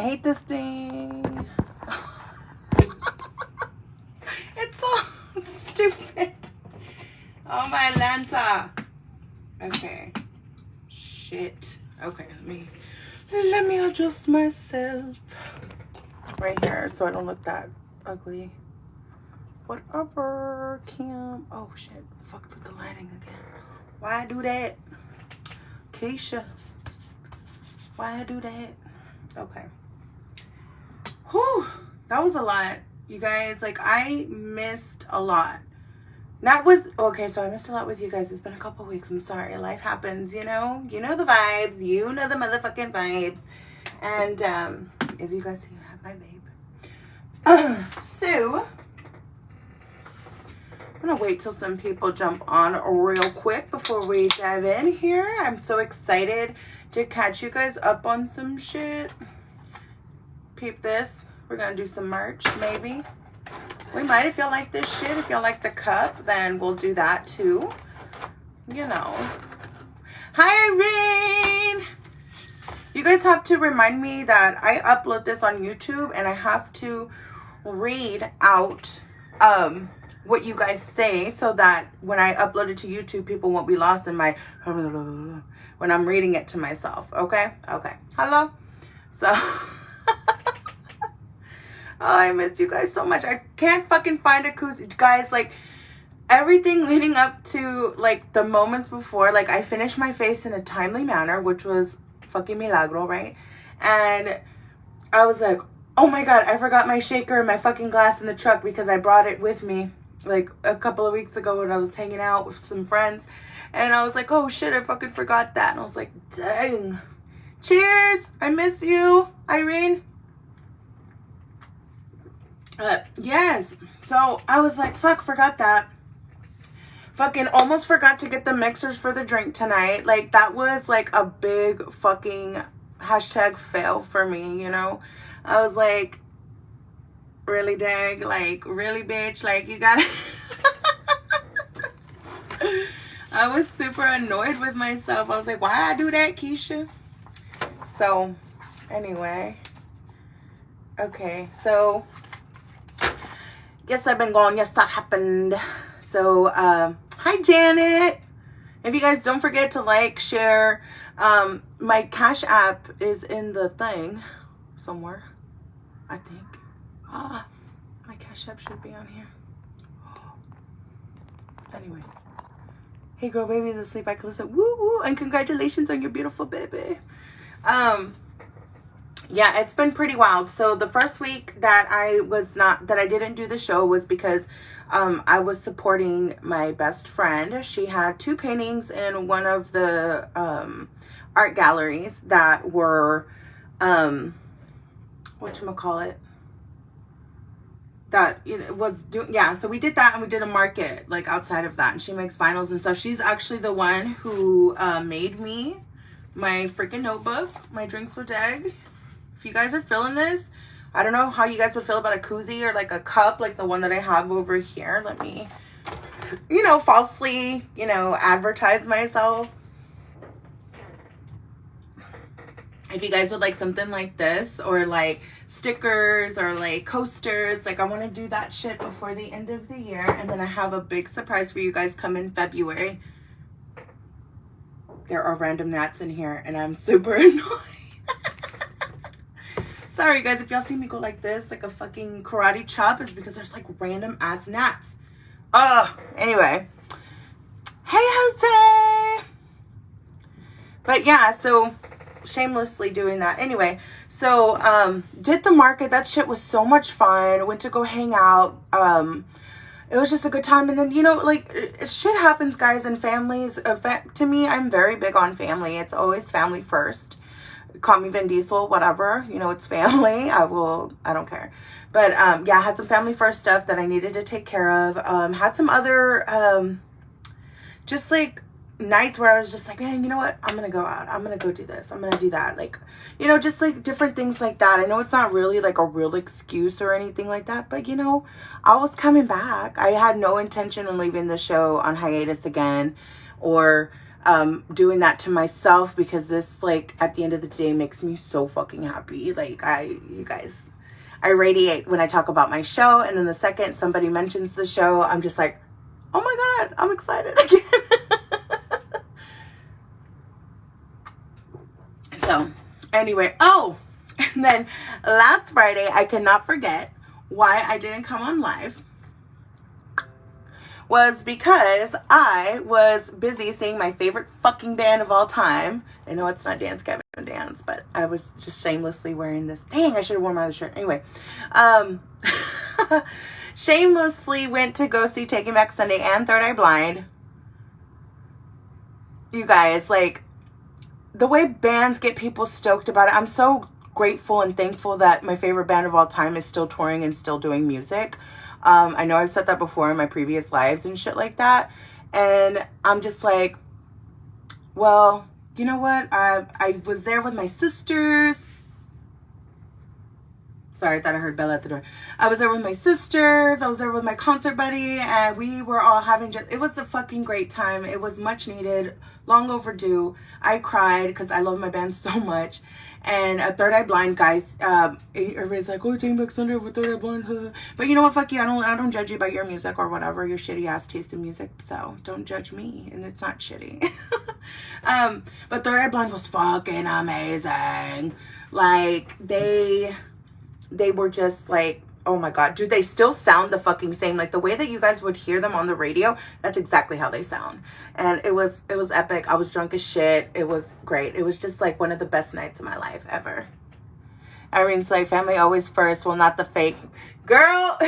I hate this thing. It's so stupid. Oh my Lanta. Okay. Shit. Okay, let me adjust myself right here so I don't look that ugly. Whatever, Kim. Oh shit. Fucked with the lighting again. Why I do that? Keisha. Why I do that? Okay. Whew. That was a lot. You guys, like, I missed a lot. Not with, okay, so I missed a lot with you guys. It's been a couple weeks. I'm sorry. Life happens, you know? You know the vibes. You know the motherfucking vibes. And, as you guys see, I have my babe. So, I'm going to wait till some people jump on real quick before we dive in here. I'm so excited to catch you guys up on some shit. Peep this. We're going to do some merch, maybe. We might, if y'all like this shit. If y'all like the cup, then we'll do that too. You know. Hi, Irene! You guys have to remind me that I upload this on YouTube and I have to read out what you guys say so that when I upload it to YouTube, people won't be lost in my when I'm reading it to myself. Okay? Okay. Hello? So... Oh, I missed you guys so much. I can't fucking find a koozie. Guys, like, everything leading up to, like, the moments before, like, I finished my face in a timely manner, which was fucking milagro, right? And I was like, oh my God, I forgot my shaker and my fucking glass in the truck because I brought it with me, like, a couple of weeks ago when I was hanging out with some friends. And I was like, oh shit, I fucking forgot that. And I was like, dang. Cheers. I miss you, Irene. Yes, so I was like, fuck, forgot that. Fucking almost forgot to get the mixers for the drink tonight. Like, that was like a big fucking hashtag fail for me, you know? I was like, really, dag? Like, really, bitch? Like, you gotta... I was super annoyed with myself. I was like, why I do that, Keisha? So, anyway. Okay, so... Yes, I've been gone. Yes, that happened. So, hi, Janet. If you guys don't forget to like, share. My Cash App is in the thing somewhere, I think. My Cash App should be on here. Anyway. Hey, girl, baby's asleep. I can listen. Woo, woo. And congratulations on your beautiful baby. Yeah, it's been pretty wild. So the first week that I didn't do the show was because I was supporting my best friend. She had 2 paintings in one of the art galleries that were whatchamacallit, that was doing, yeah, so we did that and we did a market like outside of that, and she makes vinyls and stuff. She's actually the one who made me my freaking notebook, my drinks with Dag. If you guys are feeling this, I don't know how you guys would feel about a koozie or like a cup like the one that I have over here. Let me, falsely, advertise myself. If you guys would like something like this, or like stickers or like coasters, like I want to do that shit before the end of the year. And then I have a big surprise for you guys come in February. There are random gnats in here and I'm super annoyed. Sorry guys, if y'all see me go like this, like a fucking karate chop, it's because there's like random ass gnats. Anyway. Hey, Jose! But yeah, so shamelessly doing that. Anyway, so did the market. That shit was so much fun. Went to go hang out. It was just a good time. And then, shit happens, guys, in families. To me, I'm very big on family. It's always family first. Call me Vin Diesel, whatever. It's family. I don't care. But, yeah, I had some family first stuff that I needed to take care of. Had some other, just like nights where I was just like, man, you know what? I'm going to go out. I'm going to go do this. I'm going to do that. Like, just like different things like that. I know it's not really like a real excuse or anything like that, but I was coming back. I had no intention of leaving the show on hiatus again, or doing that to myself, because this, like, at the end of the day makes me so fucking happy. Like, you guys, I radiate when I talk about my show, and then the second somebody mentions the show, I'm just like, oh my God, I'm excited again. So, anyway, and then last Friday, I cannot forget why I didn't come on live. Was because I was busy seeing my favorite fucking band of all time. I know it's not Dance Gavin Dance, but I was just shamelessly wearing this. Dang, I should have worn my other shirt. Anyway, shamelessly went to go see Taking Back Sunday and Third Eye Blind. You guys, like, the way bands get people stoked about it, I'm so grateful and thankful that my favorite band of all time is still touring and still doing music. I know I've said that before in my previous lives and shit like that. And I'm just like, well, you know what? I was there with my sisters. Sorry, I thought I heard Bella at the door. I was there with my sisters. I was there with my concert buddy. And we were all having it was a fucking great time. It was much needed. Long overdue. I cried because I love my band so much. And a Third Eye Blind, guys, everybody's like, oh, Taking Back Sunday with Third Eye Blind. But you know what? Fuck you. I don't judge you about your music or whatever, your shitty ass taste in music. So don't judge me. And it's not shitty. But Third Eye Blind was fucking amazing. Like, they were just like, oh my God, dude, they still sound the fucking same. Like, the way that you guys would hear them on the radio, that's exactly how they sound. And it was epic. I was drunk as shit. It was great. It was just like one of the best nights of my life ever. Irene's like, family always first. Well, not the fake. Girl.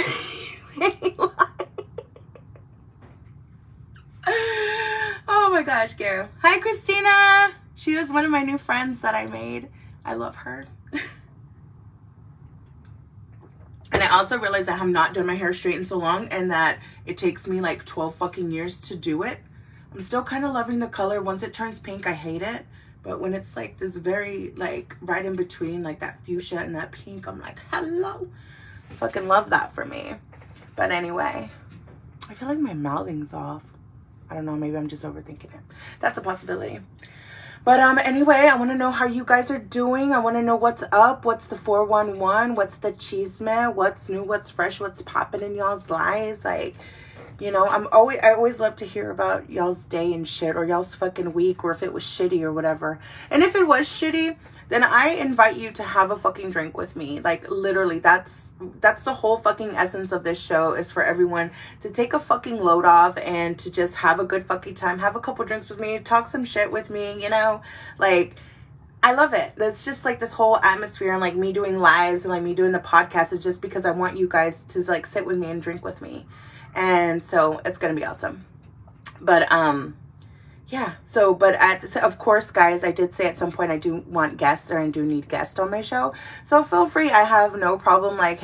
Oh my gosh, girl. Hi, Christina. She was one of my new friends that I made. I love her. And I also realized I have not done my hair straight in so long, and that it takes me like 12 fucking years to do it. I'm still kind of loving the color. Once it turns pink, I hate it. But when it's like this very, like, right in between, like that fuchsia and that pink, I'm like, hello. I fucking love that for me. But anyway, I feel like my mouthing's off. I don't know. Maybe I'm just overthinking it. That's a possibility. But anyway, I want to know how you guys are doing. I want to know what's up. What's the 411? What's the chisme? What's new? What's fresh? What's popping in y'all's lives? Like, you know, I always love to hear about y'all's day and shit, or y'all's fucking week, or if it was shitty or whatever. And if it was shitty, then I invite you to have a fucking drink with me. Like, literally, that's the whole fucking essence of this show, is for everyone to take a fucking load off and to just have a good fucking time, have a couple drinks with me, talk some shit with me, you know? Like, I love it. That's just like this whole atmosphere, and like me doing lives and like me doing the podcast is just because I want you guys to like sit with me and drink with me. And so it's going to be awesome. But, yeah, so of course, guys, I did say at some point I do want guests, or I do need guests on my show. So feel free. I have no problem like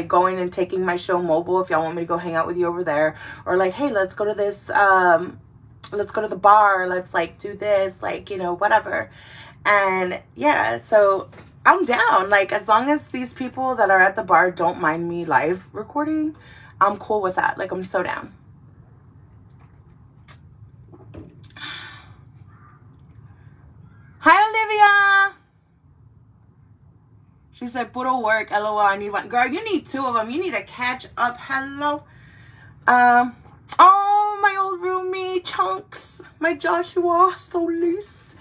going and taking my show mobile if y'all want me to go hang out with you over there, or like, hey, let's go to this, let's go to the bar. Let's like do this, like, you know, whatever. And yeah, so I'm down. Like, as long as these people that are at the bar don't mind me live recording, I'm cool with that. Like, I'm so down. Hi, Olivia. She said, puro work. LOL, I need one. Girl, you need two of them. You need to catch up. Hello. Oh, my old roomie, Chunks. My Joshua Solis.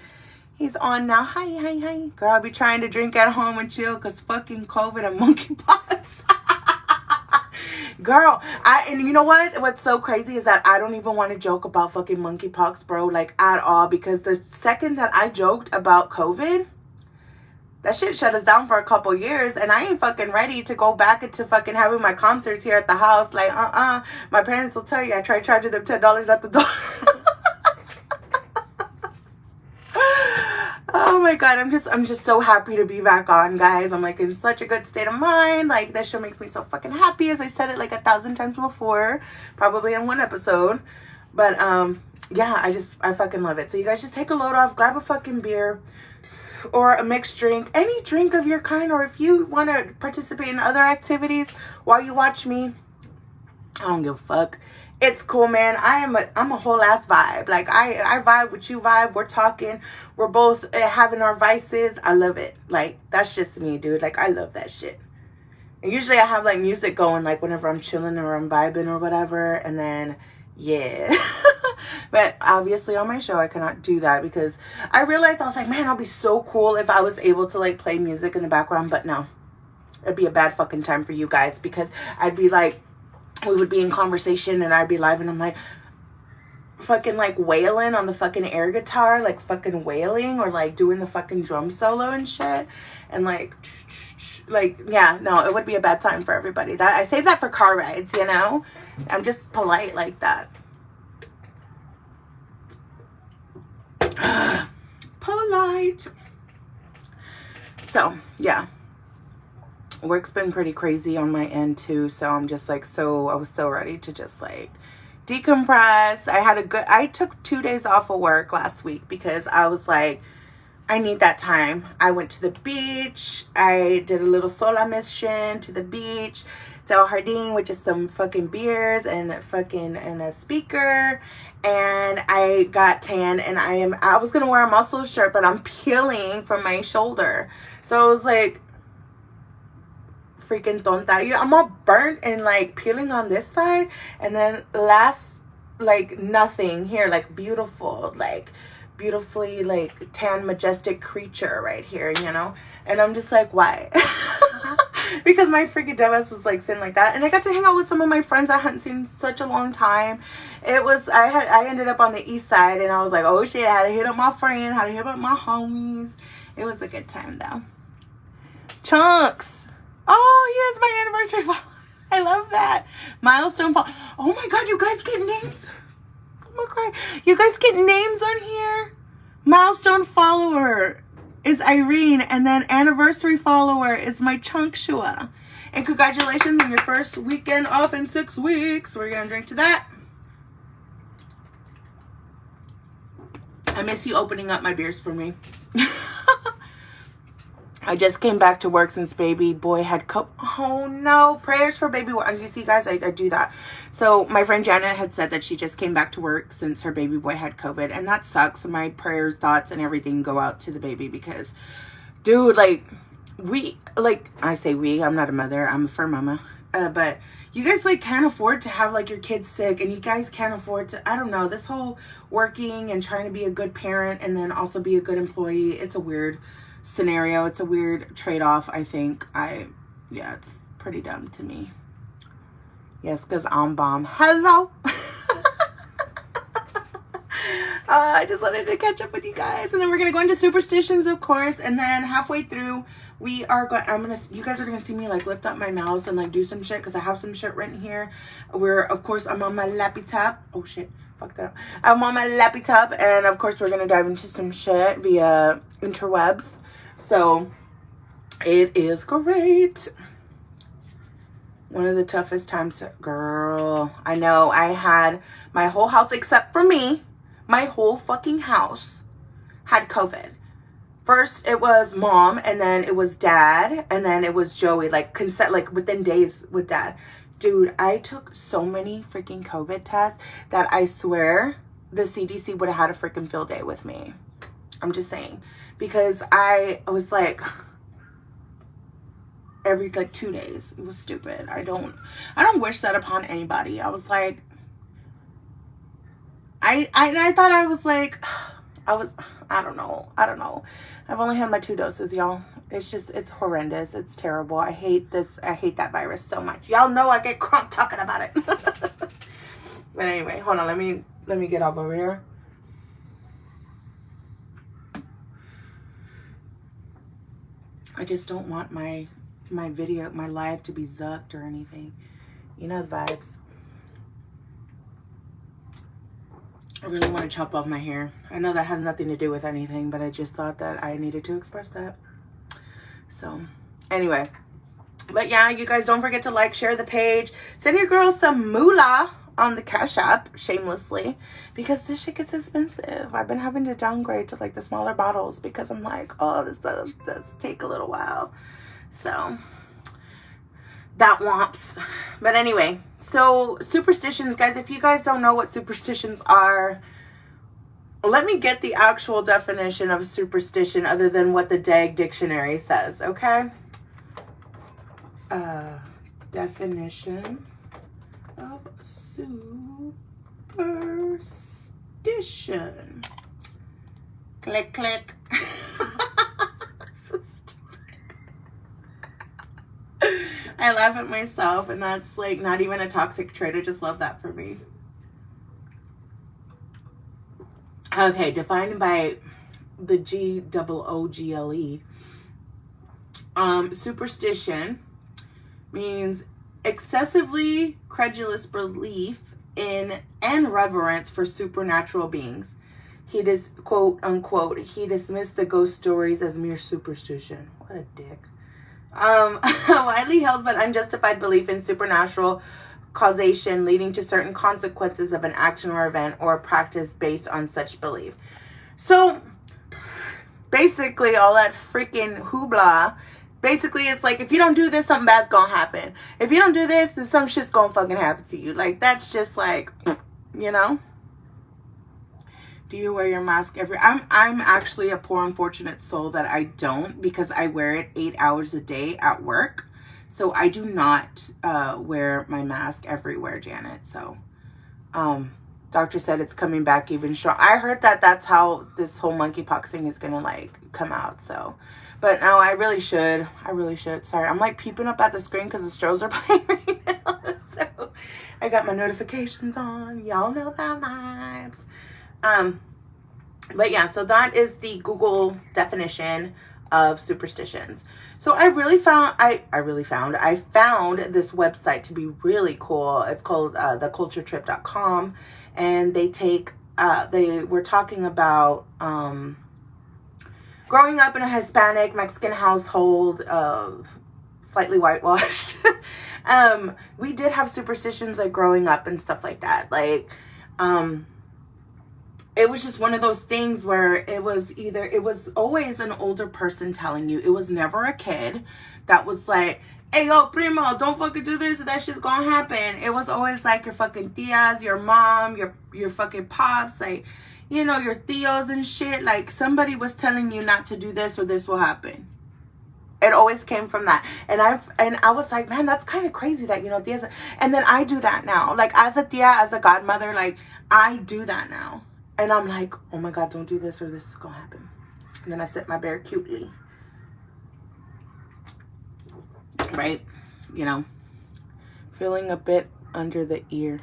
He's on now. Hi. Girl, I'll be trying to drink at home and chill because fucking COVID and monkeypox. Girl, and you know what? What's so crazy is that I don't even want to joke about fucking monkeypox, bro, like, at all. Because the second that I joked about COVID, that shit shut us down for a couple years. And I ain't fucking ready to go back into fucking having my concerts here at the house. Like, my parents will tell you I tried charging them $10 at the door. Oh my God, I'm just so happy to be back on, guys. I'm like in such a good state of mind. Like, this show makes me so fucking happy, as I said it like 1,000 times before, probably in one episode. But yeah, I fucking love it. So you guys just take a load off, grab a fucking beer or a mixed drink, any drink of your kind, or if you want to participate in other activities while you watch me, I don't give a fuck. It's cool, man. I'm a whole ass vibe. Like, I vibe with you vibe. We're talking. We're both having our vices. I love it. Like, that's just me, dude. Like, I love that shit. And usually I have, like, music going, like, whenever I'm chilling or I'm vibing or whatever. And then, yeah. But obviously on my show, I cannot do that because I realized, I was like, man, I'll be so cool if I was able to, like, play music in the background. But no. It'd be a bad fucking time for you guys because I'd be, like, we would be in conversation and I'd be live and I'm like fucking like wailing on the fucking air guitar, like fucking wailing or like doing the fucking drum solo and shit. And like, yeah, no, it would be a bad time for everybody. That I save that for car rides, you know? I'm just polite like that. Polite. So, yeah. Work's been pretty crazy on my end too, so I'm just like I was so ready to just like decompress. I took 2 days off of work last week because I was like, I need that time. I went to the beach. I did a little sola mission to the beach, to El Jardín, with just some fucking beers and a speaker, and I got tan. And I was gonna wear a muscle shirt, but I'm peeling from my shoulder, so I was like, freaking tonta. I'm all burnt and like peeling on this side, and then like nothing here, like beautifully like tan majestic creature right here, you know. And I'm just like, why? Because my freaking dumbass was like sitting like that, and I got to hang out with some of my friends I hadn't seen in such a long time. I ended up on the east side, and I was like, oh shit, I had to hit up my friends, had to hit up my homies. It was a good time though. Chunks. Oh, yes, my anniversary fall. I love that. Milestone fall. Oh my god, you guys get names. Oh my god. You guys get names on here. Milestone follower is Irene, and then anniversary follower is my Chunkshua. And congratulations on your first weekend off in 6 weeks. We're gonna drink to that. I miss you opening up my beers for me. I just came back to work since baby boy had COVID. Oh no, prayers for baby boy. As you see, guys, I do that. So my friend Janet had said that she just came back to work since her baby boy had COVID, and that sucks. My prayers, thoughts, and everything go out to the baby because, dude, like, I say we, I'm not a mother, I'm a fur mama. But you guys like can't afford to have like your kids sick, and you guys can't afford to, I don't know, this whole working and trying to be a good parent and then also be a good employee. It's a weird scenario. It's a weird trade-off, I think. Yeah, it's pretty dumb to me. Yes, because I'm bomb. Hello. I just wanted to catch up with you guys, and then we're gonna go into superstitions, of course, and then halfway through we are going, you guys are gonna see me like lift up my mouse and like do some shit because I have some shit written here. Of course, I'm on my lappy top. Oh shit, fuck that up. I'm on my lappy top, and of course we're gonna dive into some shit via interwebs. So it is great. One of the toughest times, girl. I know. I had my whole house except for me. My whole fucking house had COVID. First it was mom, and then it was dad, and then it was Joey. Like within days with dad. Dude, I took so many freaking COVID tests that I swear the CDC would have had a freaking field day with me. I'm just saying. Because I was like, every like 2 days. It was stupid. I don't wish that upon anybody. I was like, I thought I was like, I don't know. I've only had my 2 doses, y'all. It's horrendous. It's terrible. I hate this. I hate that virus so much. Y'all know I get crunk talking about it. But anyway, hold on. Let me get up over here. I just don't want my video, my live to be zucked or anything. You know the vibes. I really want to chop off my hair. I know that has nothing to do with anything, but I just thought that I needed to express that. So, anyway. But yeah, you guys don't forget to like, share the page. Send your girl some moolah on the Cash App, shamelessly, because this shit gets expensive. I've been having to downgrade to like the smaller bottles because I'm like, oh, this does take a little while. So that womps. But anyway, so superstitions, guys, if you guys don't know what superstitions are, let me get the actual definition of superstition other than what the DAG dictionary says, okay? Definition of superstition. Click, click. I laugh at myself, and that's like not even a toxic trait. I just love that for me. Okay, defined by the GOOGLE. Superstition means excessively credulous belief in and reverence for supernatural beings. Quote unquote, he dismissed the ghost stories as mere superstition. What a dick. Widely held but unjustified belief in supernatural causation leading to certain consequences of an action or event or practice based on such belief. So basically all that freaking hoopla, basically it's like, if you don't do this, something bad's gonna happen. If you don't do this, then some shit's gonna fucking happen to you. Like, that's just like, you know. Do you wear your mask I'm actually a poor unfortunate soul that I don't, because I wear it 8 hours a day at work. So I do not wear my mask everywhere, Janet. So doctor said it's coming back even strong. I heard that that's how this whole monkeypox thing is gonna like come out. So, but no, I really should. Sorry, I'm like peeping up at the screen because the strobes are playing right now. So I got my notifications on. Y'all know that vibes. But yeah, so that is the Google definition of superstitions. So I found this website to be really cool. It's called theculturetrip.com, and they were talking about growing up in a Hispanic Mexican household, slightly whitewashed. We did have superstitions like growing up and stuff like that. Like, it was just one of those things where it was always an older person telling you. It was never a kid that was like, hey, yo, primo, don't fucking do this or that shit's gonna happen. It was always like your fucking tias, your mom, your fucking pops, like, you know, your tios and shit. Like, somebody was telling you not to do this or this will happen. It always came from that. And I was like, man, that's kind of crazy that, you know, tias. And then I do that now. Like, as a tia, as a godmother, like, I do that now. And I'm like, oh my God, don't do this or this is going to happen. And then I sit my bear cutely. Right? You know, feeling a bit under the ear.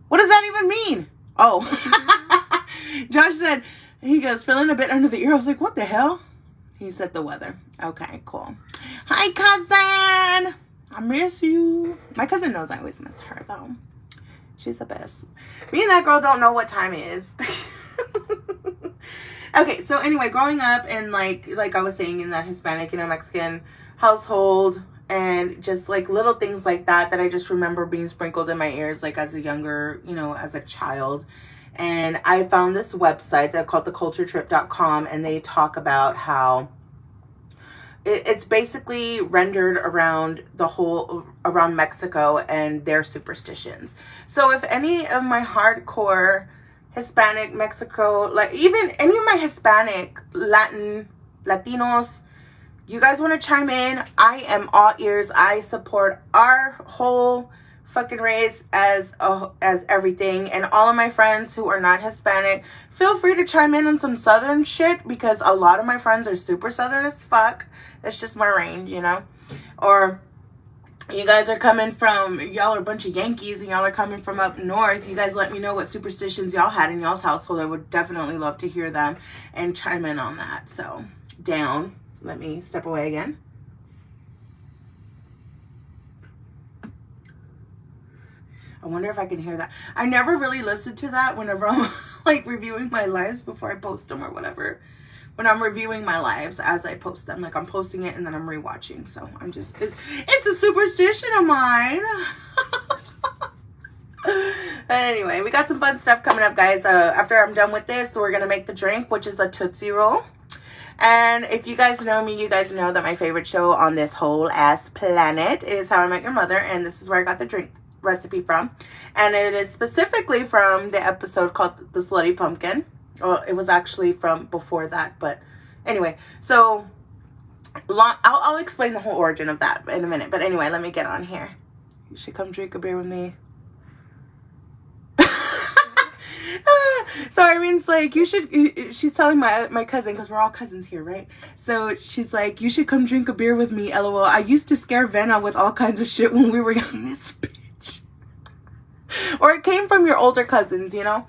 What does that even mean? Oh, Josh said, he goes, feeling a bit under the ear. I was like, what the hell? He said the weather. Okay, cool. Hi, cousin. I miss you. My cousin knows I always miss her, though. She's the best. Me and that girl don't know what time it is. Okay, so anyway, growing up in like I was saying, in that Hispanic, you know, Mexican household, and just like little things like that I just remember being sprinkled in my ears, like as a younger, you know, as a child. And I found this website that called theculturetrip.com, and they talk about how it's basically rendered around around Mexico and their superstitions. So if any of my hardcore Hispanic Mexico, like even any of my Hispanic Latinos, you guys want to chime in? I am all ears. I support our whole fucking race as everything. And all of my friends who are not Hispanic, feel free to chime in on some Southern shit, because a lot of my friends are super Southern as fuck. That's just my range, you know. Or you guys are coming from, y'all are a bunch of Yankees and y'all are coming from up north. You guys let me know what superstitions y'all had in y'all's household. I would definitely love to hear them and chime in on that. So, down. Let me step away again. I wonder if I can hear that. I never really listened to that whenever I'm like reviewing my lives before I post them or whatever. When I'm reviewing my lives as I post them, like I'm posting it and then I'm rewatching. So I'm just, it's a superstition of mine. But anyway, we got some fun stuff coming up, guys. After I'm done with this, we're going to make the drink, which is a Tootsie Roll. And if you guys know me, you guys know that my favorite show on this whole ass planet is How I Met Your Mother. And this is where I got the drink recipe from. And it is specifically from the episode called The Slutty Pumpkin. Well, it was actually from before that. But anyway, so I'll explain the whole origin of that in a minute. But anyway, let me get on here. You should come drink a beer with me. So Irene's like, you should, she's telling my cousin, because we're all cousins here, right? So she's like, you should come drink a beer with me, LOL. I used to scare Vanna with all kinds of shit when we were young, this bitch. Or it came from your older cousins, you know?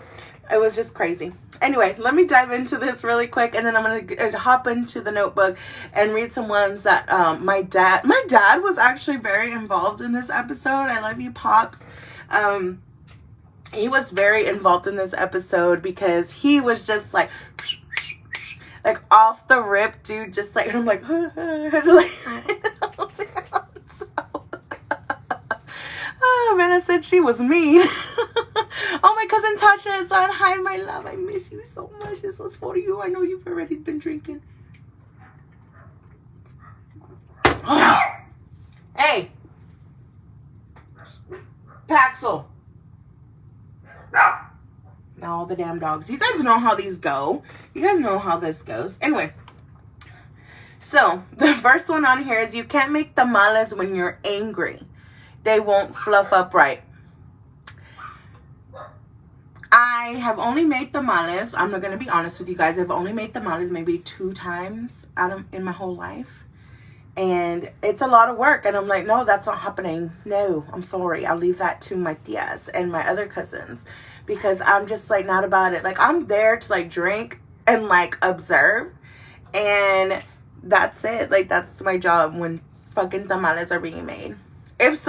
It was just crazy. Anyway, let me dive into this really quick, and then I'm going to hop into the notebook and read some ones that my dad was actually very involved in this episode. I love you, Pops. He was very involved in this episode because he was just like off the rip, dude. Just like, and I'm like, oh man, I said she was mean. Oh, my cousin Tasha is on. Hi, my love. I miss you so much. This was for you. I know you've already been drinking. Hey, Paxel. Now all the damn dogs. You guys know how these go. You guys know how this goes. Anyway, so the first one on here is you can't make tamales when you're angry. They won't fluff up right. I have only made tamales. I'm not going to be honest with you guys. I've only made tamales maybe 2 times in my whole life. And it's a lot of work. And I'm like, no, that's not happening. No, I'm sorry. I'll leave that to my tias and my other cousins. Because I'm just like not about it. Like I'm there to like drink and like observe. And that's it. Like that's my job when fucking tamales are being made. If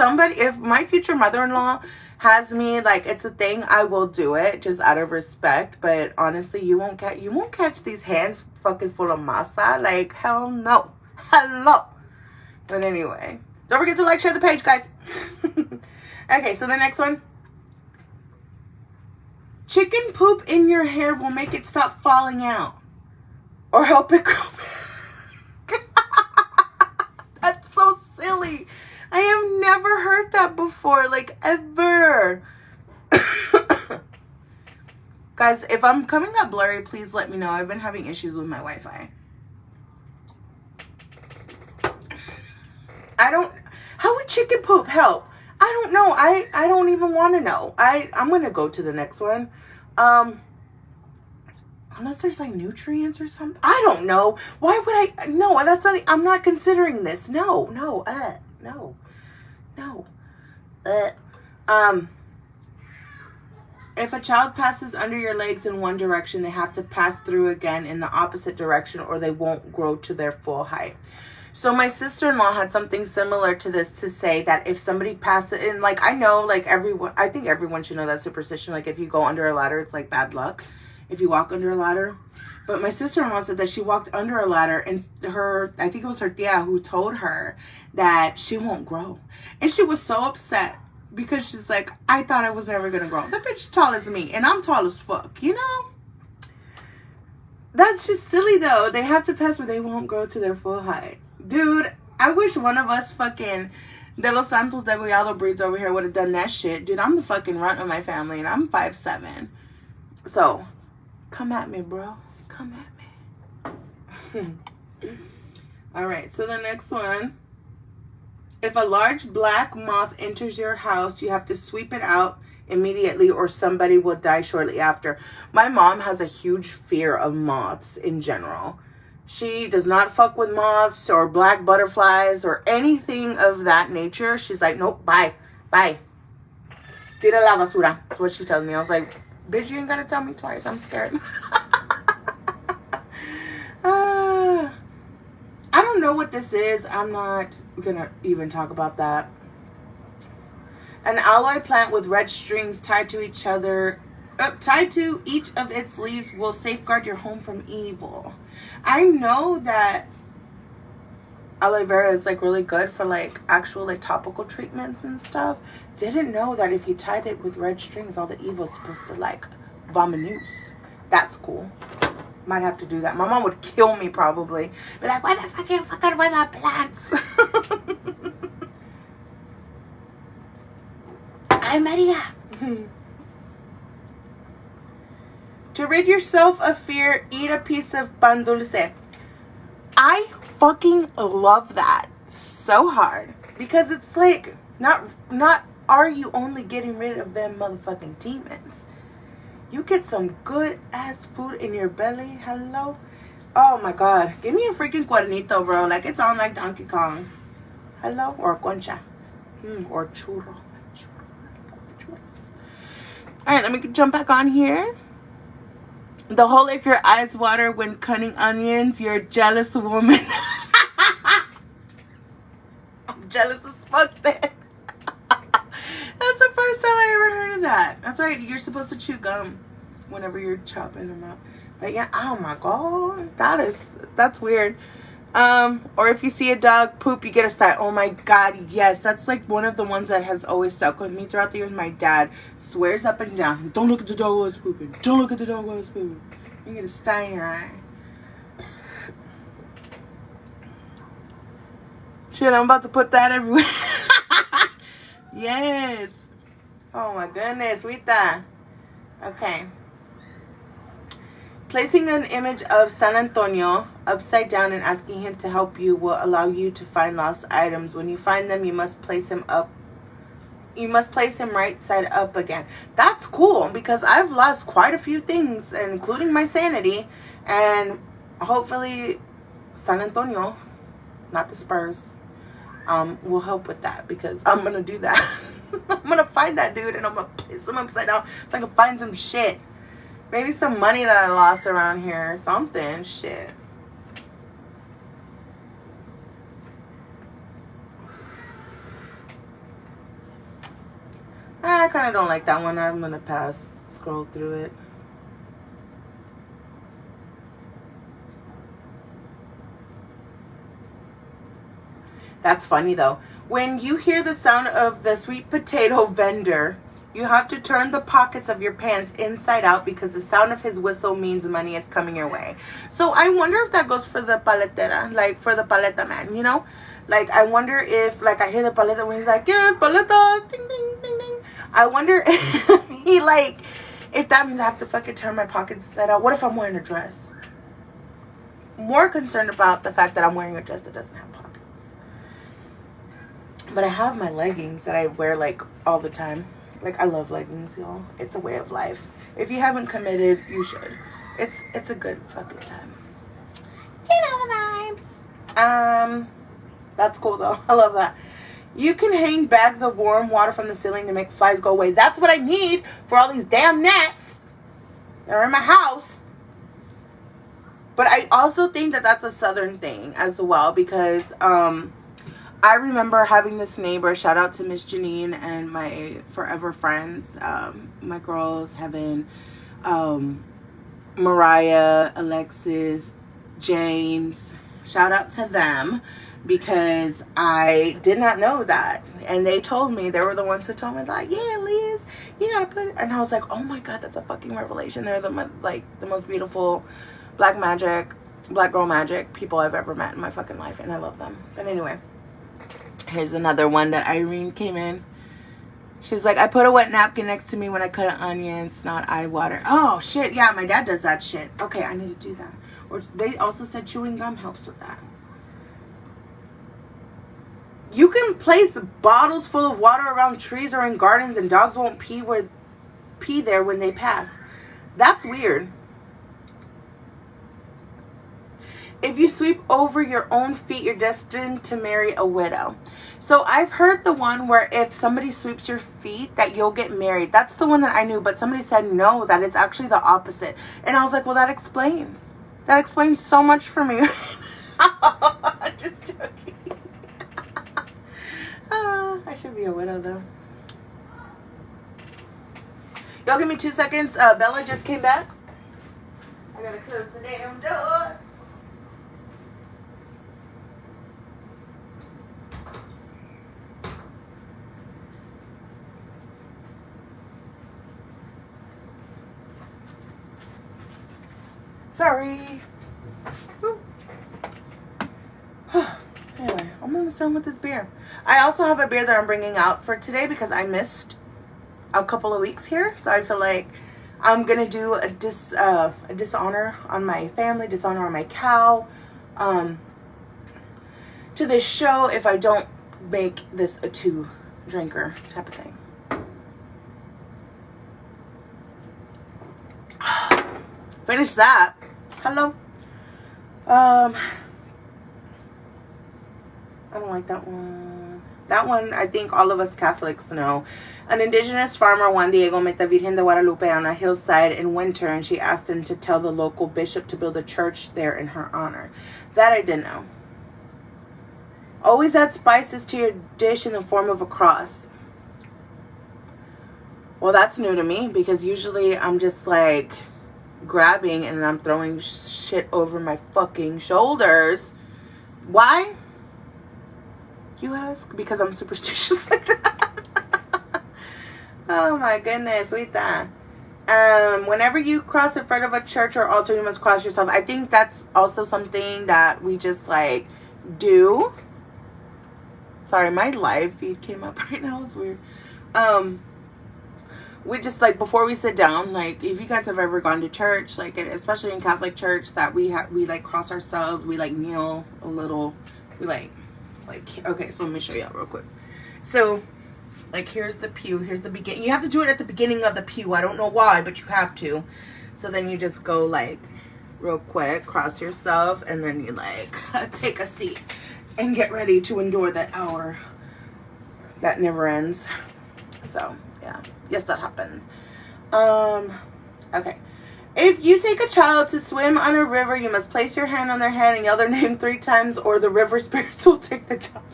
my future mother-in-law has me, like it's a thing, I will do it just out of respect. But honestly, you won't catch these hands fucking full of masa. Like hell no. Hello. But anyway, don't forget to like, share the page, guys. Okay, so the next one. Chicken poop in your hair will make it stop falling out or help it grow back. That's so silly. I have never heard that before, like ever. Guys, if I'm coming up blurry, please let me know. I've been having issues with my Wi-Fi. How would chicken poop help? I don't know. I don't even want to know. I'm going to go to the next one. Unless there's like nutrients or something. I don't know. Why would I? No, that's not, I'm not considering this. No. If a child passes under your legs in one direction, they have to pass through again in the opposite direction or they won't grow to their full height. So my sister-in-law had something similar to this to say that if somebody passes in, like I know, like I think everyone should know that superstition. Like if you go under a ladder, it's like bad luck if you walk under a ladder. But my sister-in-law said that she walked under a ladder and I think it was her tia who told her that she won't grow. And she was so upset because she's like, I thought I was never going to grow. That bitch tall as me and I'm tall as fuck, you know? That's just silly though. They have to pass or they won't grow to their full height. Dude, I wish one of us fucking De Los Santos Degollado breeds over here would have done that shit. Dude, I'm the fucking runt of my family and I'm 5'7". So, come at me, bro. Come at me. Alright, so the next one. If a large black moth enters your house, you have to sweep it out immediately or somebody will die shortly after. My mom has a huge fear of moths in general. She does not fuck with moths or black butterflies or anything of that nature. She's like, nope, bye. Tira la basura. That's what she tells me. I was like, bitch, you ain't gotta tell me twice. I'm scared. I don't know what this is. I'm not gonna even talk about that. An aloe plant with red strings tied to each of its leaves will safeguard your home from evil. I know that aloe vera is like really good for like actual like topical treatments and stuff. Didn't know that if you tied it with red strings, all the evil's supposed to like vomineuse. That's cool. Might have to do that. My mom would kill me probably. Be like, why the fuck are you fucking with the plants? Ay, Maria. To rid yourself of fear, eat a piece of pan dulce. I fucking love that so hard. Because it's like, not are you only getting rid of them motherfucking demons. You get some good ass food in your belly. Hello? Oh my god. Give me a freaking cuernito, bro. Like it's on like Donkey Kong. Hello? Or concha. Or churro. Alright, let me jump back on here. The whole if your eyes water when cutting onions, you're a jealous woman. I'm jealous as fuck then. That's the first time I ever heard of that. That's right, you're supposed to chew gum whenever you're chopping them up. But yeah, oh my god, that's weird. Or if you see a dog poop, you get a style. Oh my god, yes, that's like one of the ones that has always stuck with me throughout the years. My dad swears up and down, don't look at the dog while it's pooping. Don't look at the dog while it's pooping. You get a style in your eye. Shit, I'm about to put that everywhere. Yes. Oh my goodness, Rita. Okay. Placing an image of San Antonio upside down and asking him to help you will allow you to find lost items. When you find them, you must place him up. You must place him right side up again. That's cool because I've lost quite a few things, including my sanity. And hopefully San Antonio, not the Spurs, will help with that because I'm going to do that. I'm going to find that dude and I'm going to place him upside down so I can find some shit. Maybe some money that I lost around here or something. Shit. I kind of don't like that one. I'm going to scroll through it. That's funny though. When you hear the sound of the sweet potato vendor, you have to turn the pockets of your pants inside out because the sound of his whistle means money is coming your way. So I wonder if that goes for the paletera, like for the paleta man, you know? Like I wonder if, like I hear the paleta when he's like, yes, paleta, ding, ding, ding, ding. I wonder if he like, if that means I have to fucking turn my pockets inside out. What if I'm wearing a dress? More concerned about the fact that I'm wearing a dress that doesn't have pockets. But I have my leggings that I wear like all the time. Like, I love leggings, y'all. It's a way of life. If you haven't committed, you should. It's a good fucking time. You know the vibes. That's cool, though. I love that. You can hang bags of warm water from the ceiling to make flies go away. That's what I need for all these damn gnats that are in my house. But I also think that that's a southern thing as well because, I remember having this neighbor, shout out to Miss Janine and my forever friends, my girls, Heaven, Mariah, Alexis, James, shout out to them because I did not know that. And they told me, they were the ones who told me like, yeah, Liz, you gotta put it. And I was like, oh my God, that's a fucking revelation. They're the most beautiful black girl magic people I've ever met in my fucking life. And I love them. But anyway. Here's another one that Irene came in. She's like, I put a wet napkin next to me when I cut an onion. It's not eye water. Oh, shit. Yeah, my dad does that shit. Okay, I need to do that. Or they also said chewing gum helps with that. You can place bottles full of water around trees or in gardens and dogs won't pee there when they pass. That's weird. If you sweep over your own feet, you're destined to marry a widow. So I've heard the one where if somebody sweeps your feet, that you'll get married. That's the one that I knew, but somebody said no, that it's actually the opposite. And I was like, well, that explains. That explains so much for me. I'm just joking. I should be a widow, though. Y'all give me 2 seconds. Bella just came back. I gotta close the damn door. Sorry. Anyway, I'm almost done with this beer. I also have a beer that I'm bringing out for today because I missed a couple of weeks here. So I feel like I'm going to do a dishonor on my family, dishonor on my cow, to this show if I don't make this a 2-drinker type of thing. Finish that. Hello. I don't like that one. That one, I think all of us Catholics know. An indigenous farmer, Juan Diego, met the Virgen de Guadalupe on a hillside in winter, and she asked him to tell the local bishop to build a church there in her honor. That I didn't know. Always add spices to your dish in the form of a cross. Well, that's new to me because usually I'm just like grabbing and I'm throwing shit over my fucking shoulders. Why? You ask? Because I'm superstitious like that. Oh my goodness, Rita. Whenever you cross in front of a church or altar, you must cross yourself. I think that's also something that we just like do. Sorry, my live feed came up right now. It's weird. We just like before we sit down, like if you guys have ever gone to church, like especially in Catholic church, that we like cross ourselves, we like kneel a little, we like okay, so let me show you out real quick. So like here's the pew, here's the beginning. You have to do it at the beginning of the pew. I don't know why, but you have to. So then you just go like real quick, cross yourself, and then you like take a seat and get ready to endure that hour that never ends. So yeah, yes, that happened. Okay. If you take a child to swim on a river, you must place your hand on their head and yell their name 3 times, or the river spirits will take the child.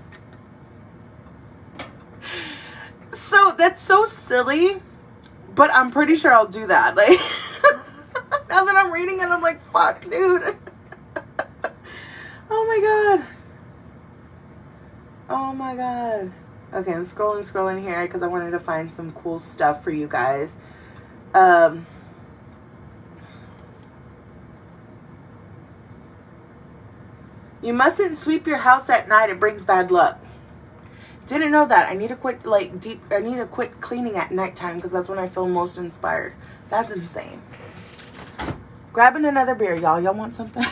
So that's so silly, but I'm pretty sure I'll do that. Like, now that I'm reading it, I'm like, fuck, dude. Oh my god. Oh my god. Okay, I'm scrolling here because I wanted to find some cool stuff for you guys. You mustn't sweep your house at night. It brings bad luck. Didn't know that. I need to quit I need to quit cleaning at nighttime because that's when I feel most inspired. That's insane. Grabbing another beer, y'all. Y'all want something?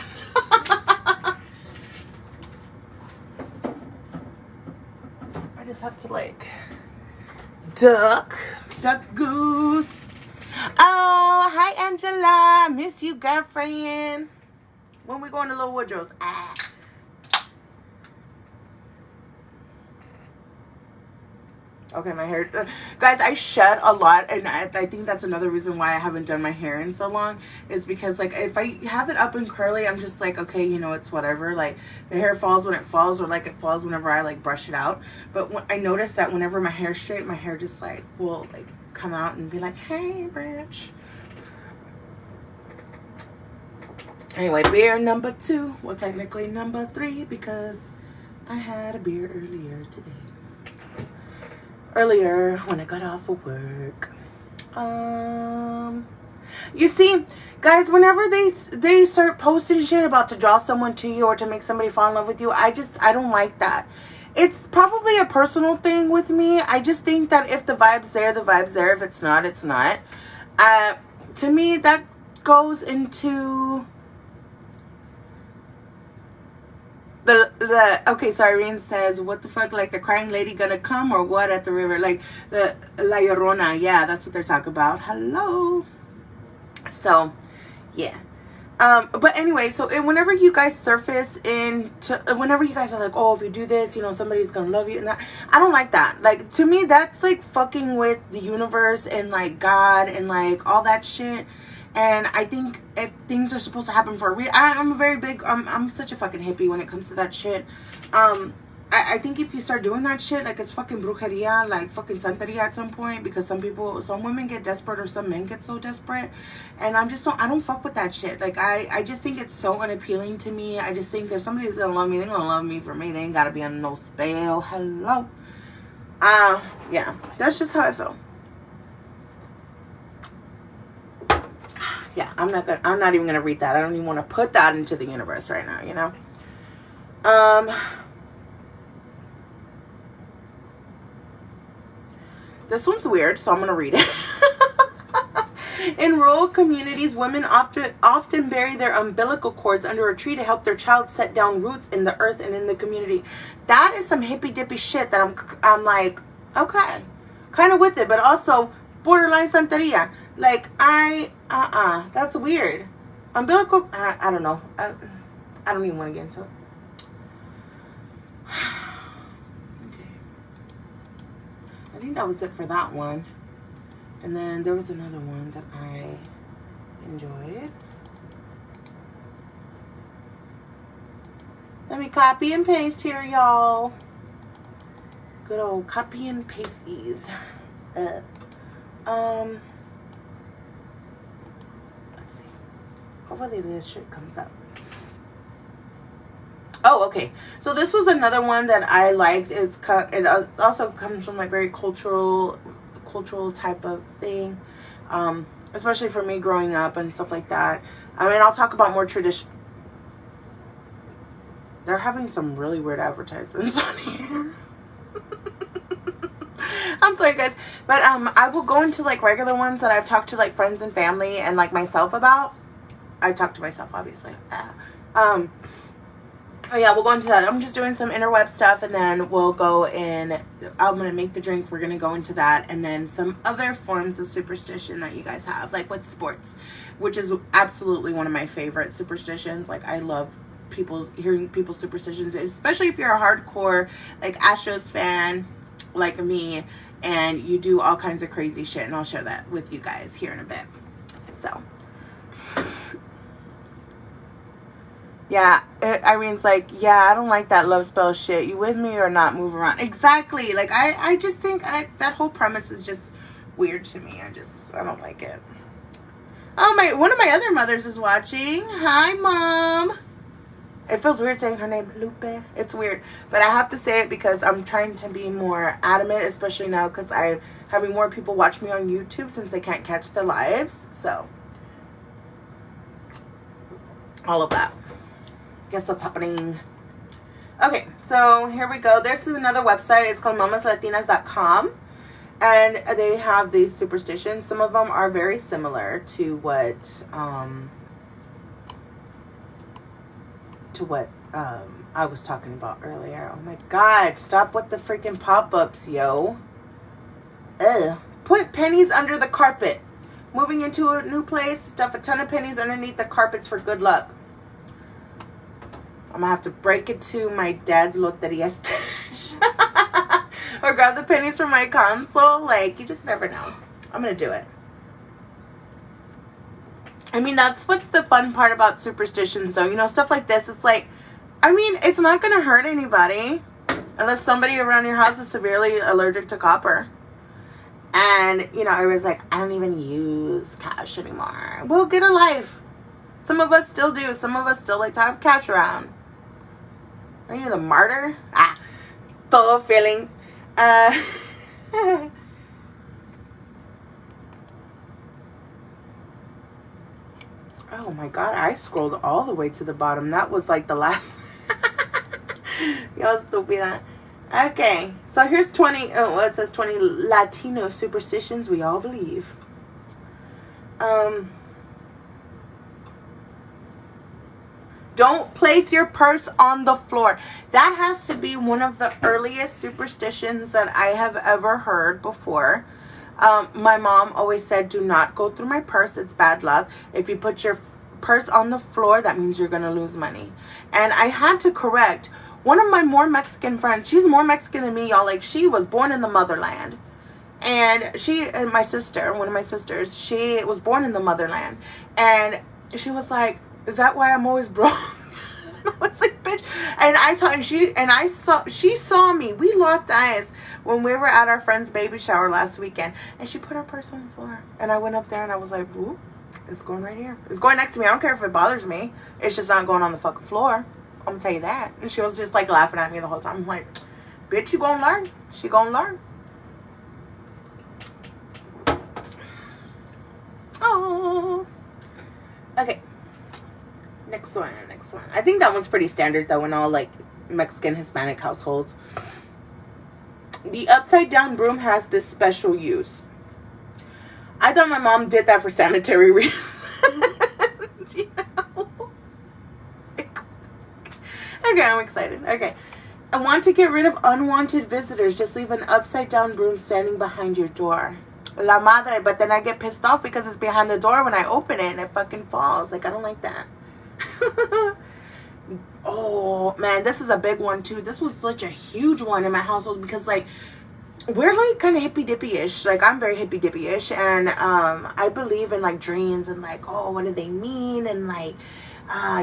I just have to like duck goose. Oh, hi Angela. Miss you, girlfriend. When we going to Little Woodrow's? Okay, my hair. Guys, I shed a lot, and I think that's another reason why I haven't done my hair in so long, is because, like, if I have it up and curly, I'm just like, okay, you know, it's whatever. Like, the hair falls when it falls, or, like, it falls whenever I, like, brush it out. But when I notice that whenever my hair's straight, my hair just, like, will, like, come out and be like, hey, bitch. Anyway, beer number 2. Well, technically number 3, because I had a beer earlier today. Earlier when I got off of work. You see, guys, whenever they start posting shit about to draw someone to you or to make somebody fall in love with you, I don't like that. It's probably a personal thing with me. I just think that if the vibe's there, the vibe's there. If it's not, it's not. To me, that goes into okay, so Irene says, what the fuck, like the crying lady gonna come or what at the river? Like the La Llorona, yeah, that's what they're talking about. Hello. So, yeah. But anyway, so whenever you guys surface whenever you guys are like, oh, if you do this, you know, somebody's gonna love you, and that, I don't like that. Like, to me, that's like fucking with the universe and like God and like all that shit. And I think if things are supposed to happen for a reason, I'm a very big, I'm such a fucking hippie when it comes to that shit. I think if you start doing that shit, like it's fucking brujeria, like fucking santeria at some point, because some women get desperate or some men get so desperate. And I don't fuck with that shit. Like I just think it's so unappealing to me. I just think if somebody's gonna love me, they're gonna love me for me. They ain't gotta be on no spell. Hello. Yeah, that's just how I feel. Yeah, I'm not even gonna read that. I don't even want to put that into the universe right now, you know. This one's weird, so I'm gonna read it. In rural communities, women often bury their umbilical cords under a tree to help their child set down roots in the earth and in the community. That is some hippy dippy shit that I'm like, okay, kind of with it, but also borderline santeria. Like, that's weird. Umbilical, I don't know. I don't even want to get into it. Okay. I think that was it for that one. And then there was another one that I enjoyed. Let me copy and paste here, y'all. Good old copy and pasties. Let's see. Hopefully this shit comes up. Oh, okay. So this was another one that I liked. It also comes from like very cultural type of thing, especially for me growing up and stuff like that. I mean, I'll talk about more tradition. They're having some really weird advertisements on here. I'm sorry, guys, but I will go into like regular ones that I've talked to like friends and family and like myself about. I talk to myself, obviously. Oh yeah, we'll go into that. I'm just doing some interweb stuff, and then we'll go in. I'm going to make the drink. We're going to go into that. And then some other forms of superstition that you guys have, like with sports, which is absolutely one of my favorite superstitions. Like, I love hearing people's superstitions, especially if you're a hardcore, like, Astros fan, like me, and you do all kinds of crazy shit. And I'll share that with you guys here in a bit. So... yeah, Irene's like, yeah, I don't like that love spell shit. You with me or not? Move around. Exactly. Like, I just think that whole premise is just weird to me. I don't like it. Oh, one of my other mothers is watching. Hi, Mom. It feels weird saying her name, Lupe. It's weird. But I have to say it because I'm trying to be more adamant, especially now because I'm having more people watch me on YouTube since they can't catch the lives. So, all of that. Guess what's happening. Okay, so here we go. This is another website. It's called mamaslatinas.com, and they have these superstitions. Some of them are very similar to what I was talking about earlier. Oh my god, stop with the freaking pop-ups, yo. Ugh. Put pennies under the carpet. Moving into a new place, stuff a ton of pennies underneath the carpets for good luck. I'm gonna have to break it to my dad's loteria stash. Or grab the pennies from my console. Like, you just never know. I'm gonna do it. I mean, that's what's the fun part about superstitions, though. You know, stuff like this, it's like, I mean, it's not gonna hurt anybody. Unless somebody around your house is severely allergic to copper. And, you know, I was like, I don't even use cash anymore. Well, get a life. Some of us still do. Some of us still like to have cash around. Are you the martyr? Full of feelings. Oh my god, I scrolled all the way to the bottom. That was like the last. Y'all stupid. Okay, so here's 20. Oh, well, it says 20 Latino superstitions we all believe. Don't place your purse on the floor. That has to be one of the earliest superstitions that I have ever heard before. My mom always said, do not go through my purse. It's bad luck. If you put your purse on the floor, that means you're going to lose money. And I had to correct one of my more Mexican friends. She's more Mexican than me, y'all. Like, she was born in the motherland. And my sister, one of my sisters, she was born in the motherland. And she was like, is that why I'm always broke? I was like, bitch. And she saw me. We locked eyes when we were at our friend's baby shower last weekend. And she put her purse on the floor. And I went up there and I was like, ooh, it's going right here. It's going next to me. I don't care if it bothers me. It's just not going on the fucking floor. I'm going to tell you that. And she was just like laughing at me the whole time. I'm like, bitch, you gonna learn. She gonna learn. Oh. Okay. Next one. I think that one's pretty standard though in all like Mexican Hispanic households. The upside down broom has this special use. I thought my mom did that for sanitary reasons. You know? Okay, I'm excited. Okay. I want to get rid of unwanted visitors. Just leave an upside down broom standing behind your door. La madre. But then I get pissed off because it's behind the door when I open it and it fucking falls. Like, I don't like that. Oh, man. This is a big one, too. This was such a huge one in my household because, like, we're, like, kind of hippy-dippy-ish. Like, I'm very hippy-dippy-ish. And I believe in, like, dreams and, like, oh, what do they mean? And, like,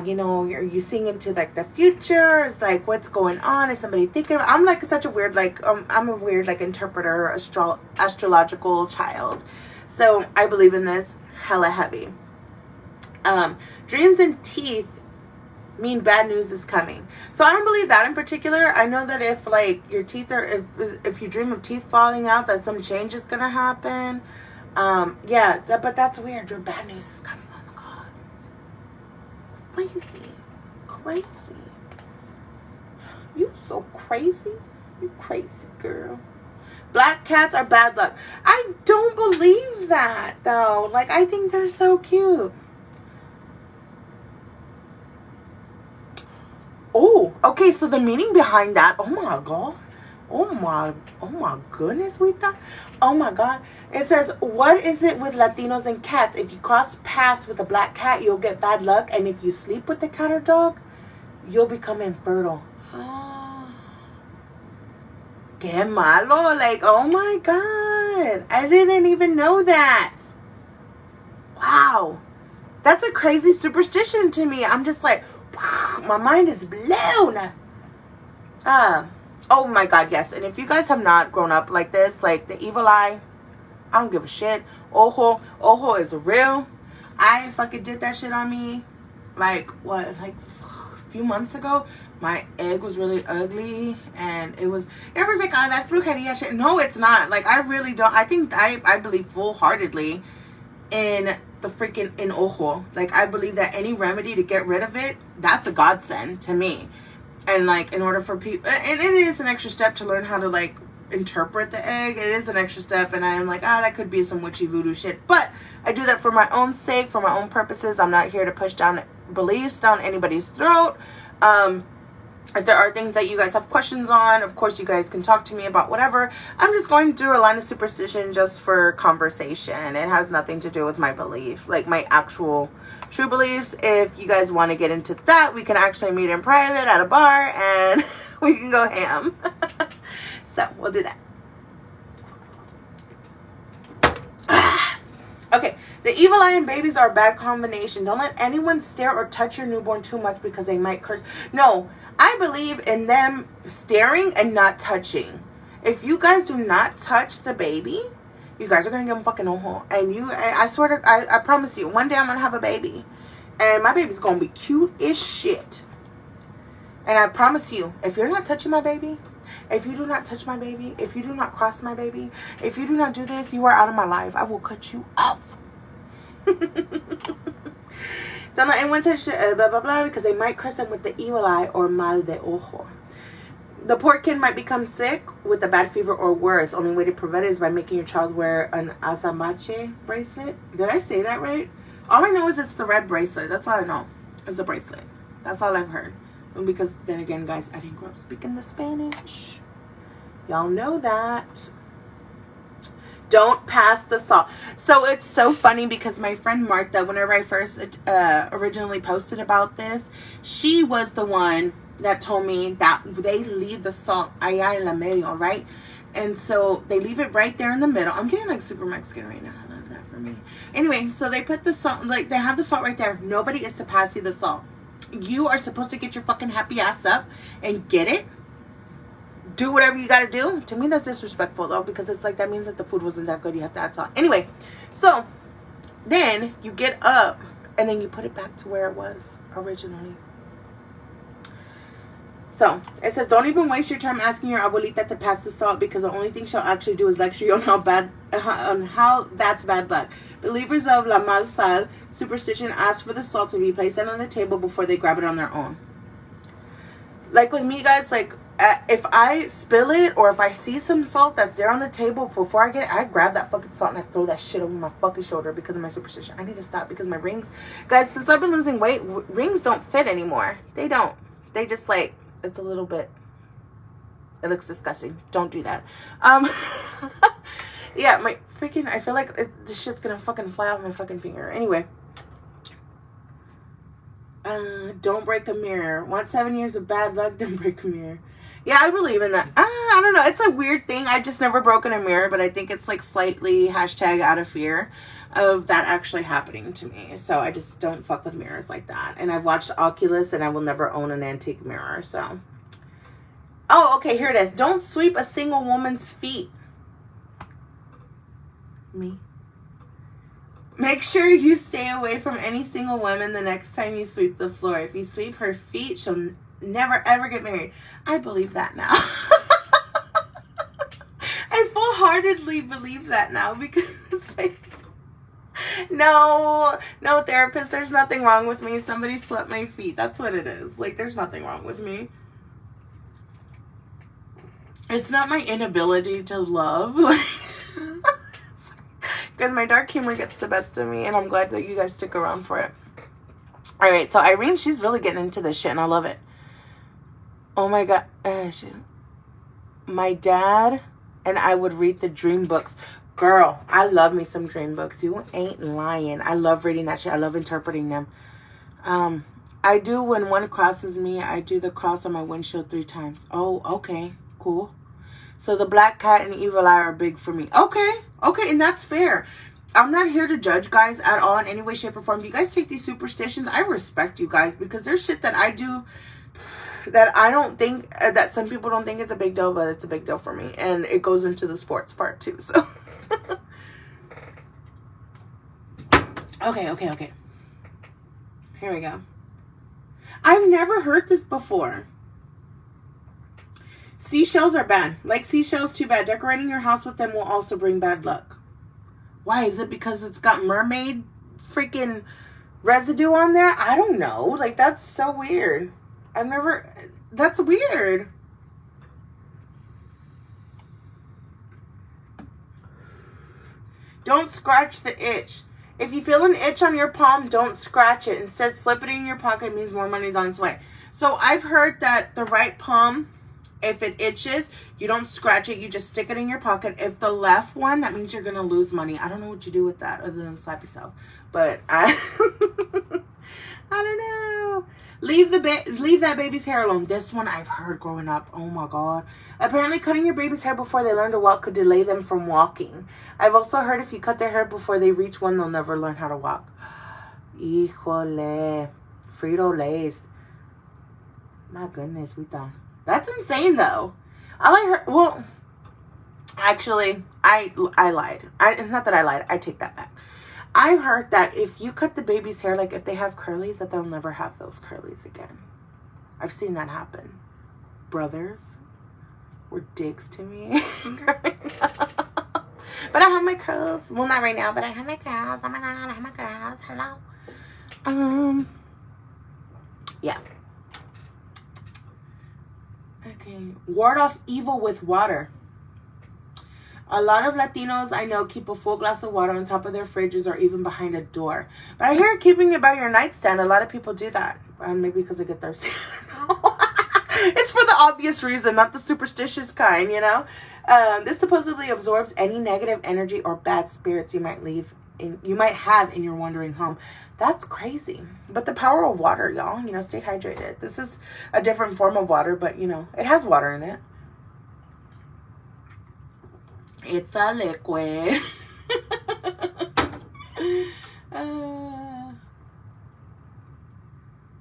you know, you seeing into like the future. It's like, what's going on? Is somebody thinking? I'm like such a weird, like, I'm a weird, like, interpreter, astrological child. So I believe in this hella heavy. Dreams and teeth mean bad news is coming. So I don't believe that in particular. I know that if like your teeth are, if you dream of teeth falling out, that some change is gonna happen. Yeah, but that's weird. Your bad news is coming. Crazy. You so crazy. You crazy girl. Black cats are bad luck. I don't believe that though. Like, I think they're so cute. Oh, okay, so the meaning behind that, oh my god. Oh my goodness, Wita. Oh my god. It says, what is it with Latinos and cats? If you cross paths with a black cat, you'll get bad luck. And if you sleep with the cat or dog, you'll become infertile. Oh. Que malo. Like, oh my god. I didn't even know that. Wow. That's a crazy superstition to me. I'm just like, my mind is blown. Oh my god, yes. And if you guys have not grown up like this, like the evil eye, I don't give a shit. Ojo is real. I fucking did that shit on me. Like, what? Like, a few months ago, my egg was really ugly. And everyone's like, oh, that's brujeria shit. No, it's not. Like, I really don't. I think I believe full-heartedly in the freaking, in ojo. Like, I believe that any remedy to get rid of it, that's a godsend to me. And, like, in order for people, and it is an extra step to learn how to, like, interpret the egg. It is an extra step, and I'm like, that could be some witchy voodoo shit. But I do that for my own sake, for my own purposes. I'm not here to push down beliefs down anybody's throat. If there are things that you guys have questions on, of course, you guys can talk to me about whatever. I'm just going to do a line of superstition just for conversation. It has nothing to do with my belief, like my actual true beliefs. If you guys want to get into that, we can actually meet in private at a bar and we can go ham. So we'll do that. Okay, the evil eye and babies are a bad combination. Don't let anyone stare or touch your newborn too much because they might curse. No, I believe in them staring and not touching. If you guys do not touch the baby, you guys are going to give them fucking ojo. And I swear to, I promise you, one day I'm going to have a baby. And my baby's going to be cute as shit. And I promise you, if you're not touching my baby, if you do not touch my baby, if you do not cross my baby, if you do not do this, you are out of my life. I will cut you off. Don't let anyone touch blah, blah, blah, because they might curse them with the evil eye or mal de ojo. The poor kid might become sick with a bad fever or worse. Only way to prevent it is by making your child wear an azamache bracelet. Did I say that right? All I know is it's the red bracelet. That's all I know. It's the bracelet. That's all I've heard. Because then again, guys, I didn't grow up speaking the Spanish. Y'all know that. Don't pass the salt. So it's so funny because my friend Martha, whenever I first originally posted about this, she was the one that told me that they leave the salt allá en la medio, right? And so they leave it right there in the middle. I'm getting like super Mexican right now. I love that for me. Anyway, so they put the salt, like they have the salt right there. Nobody is to pass you the salt. You are supposed to get your fucking happy ass up and get it. Do whatever you gotta do. To me, that's disrespectful though, because it's like that means that the food wasn't that good. You have to add salt. Anyway, so then you get up and then you put it back to where it was originally. So, it says, don't even waste your time asking your abuelita to pass the salt, because the only thing she'll actually do is lecture you on how that's bad luck. Believers of La Mal Sal superstition ask for the salt to be placed on the table before they grab it on their own. Like with me, guys, like, if I spill it or if I see some salt that's there on the table, before I get it, I grab that fucking salt and I throw that shit over my fucking shoulder because of my superstition. I need to stop because my rings, guys, since I've been losing weight, rings don't fit anymore. They don't. They just, like, it's a little bit, it looks disgusting. Don't do that. Yeah, my freaking, I feel like this shit's gonna fucking fly off my fucking finger. Anyway. Don't break a mirror. Want 7 years of bad luck, don't break a mirror. Yeah, I believe in that. I don't know. It's a weird thing. I've just never broken a mirror, but I think it's like slightly hashtag out of fear of that actually happening to me. So I just don't fuck with mirrors like that. And I've watched Oculus and I will never own an antique mirror. So, oh, okay, here it is. Don't sweep a single woman's feet. Me. Make sure you stay away from any single woman the next time you sweep the floor. If you sweep her feet, she'll never ever get married. I believe that now. I full-heartedly believe that now, because it's like, no therapist, there's nothing wrong with me. Somebody swept my feet. That's what it is. Like, there's nothing wrong with me. It's not my inability to love. Because my dark humor gets the best of me, and I'm glad that you guys stick around for it. All right, so Irene, she's really getting into this shit, and I love it. Oh my God. My dad and I would read the dream books. Girl, I love me some dream books. You ain't lying. I love reading that shit. I love interpreting them. I do, when one crosses me, I do the cross on my windshield 3 times. Oh, okay. Cool. So the black cat and evil eye are big for me. Okay, and that's fair. I'm not here to judge guys at all in any way, shape, or form. You guys take these superstitions. I respect you guys, because there's shit that I do that I don't think, that some people don't think it's a big deal, but it's a big deal for me. And it goes into the sports part too, so. Okay. Here we go. I've never heard this before. Seashells are bad. Like seashells, too bad. Decorating your house with them will also bring bad luck. Why? Is it because it's got mermaid freaking residue on there? I don't know. Like, that's so weird. That's weird. Don't scratch the itch. If you feel an itch on your palm, don't scratch it. Instead, slip it in your pocket. It means more money's on its way. So I've heard that the right palm, if it itches, you don't scratch it. You just stick it in your pocket. If the left one, that means you're going to lose money. I don't know what you do with that other than slap yourself. But I don't know. Leave that baby's hair alone. This one I've heard growing up. Oh my God. Apparently cutting your baby's hair before they learn to walk could delay them from walking. I've also heard if you cut their hair before they reach 1, they'll never learn how to walk. Híjole. Frito-Lays. My goodness, we thought. That's insane though. All I heard, well, actually, I lied. It's not that I lied. I take that back. I heard that if you cut the baby's hair, like if they have curlies, that they'll never have those curlies again. I've seen that happen. Brothers were dicks to me. But I have my curls. Well, not right now, but I have my curls. Oh my God, I have my curls. Hello. Yeah. Okay. Ward off evil with water. A lot of Latinos I know keep a full glass of water on top of their fridges or even behind a door. But I hear keeping it by your nightstand. A lot of people do that. Maybe because they get thirsty. It's for the obvious reason, not the superstitious kind, you know. This supposedly absorbs any negative energy or bad spirits you might have in your wandering home. That's crazy. But the power of water, y'all. You know, stay hydrated. This is a different form of water, but, you know, it has water in it. It's a liquid.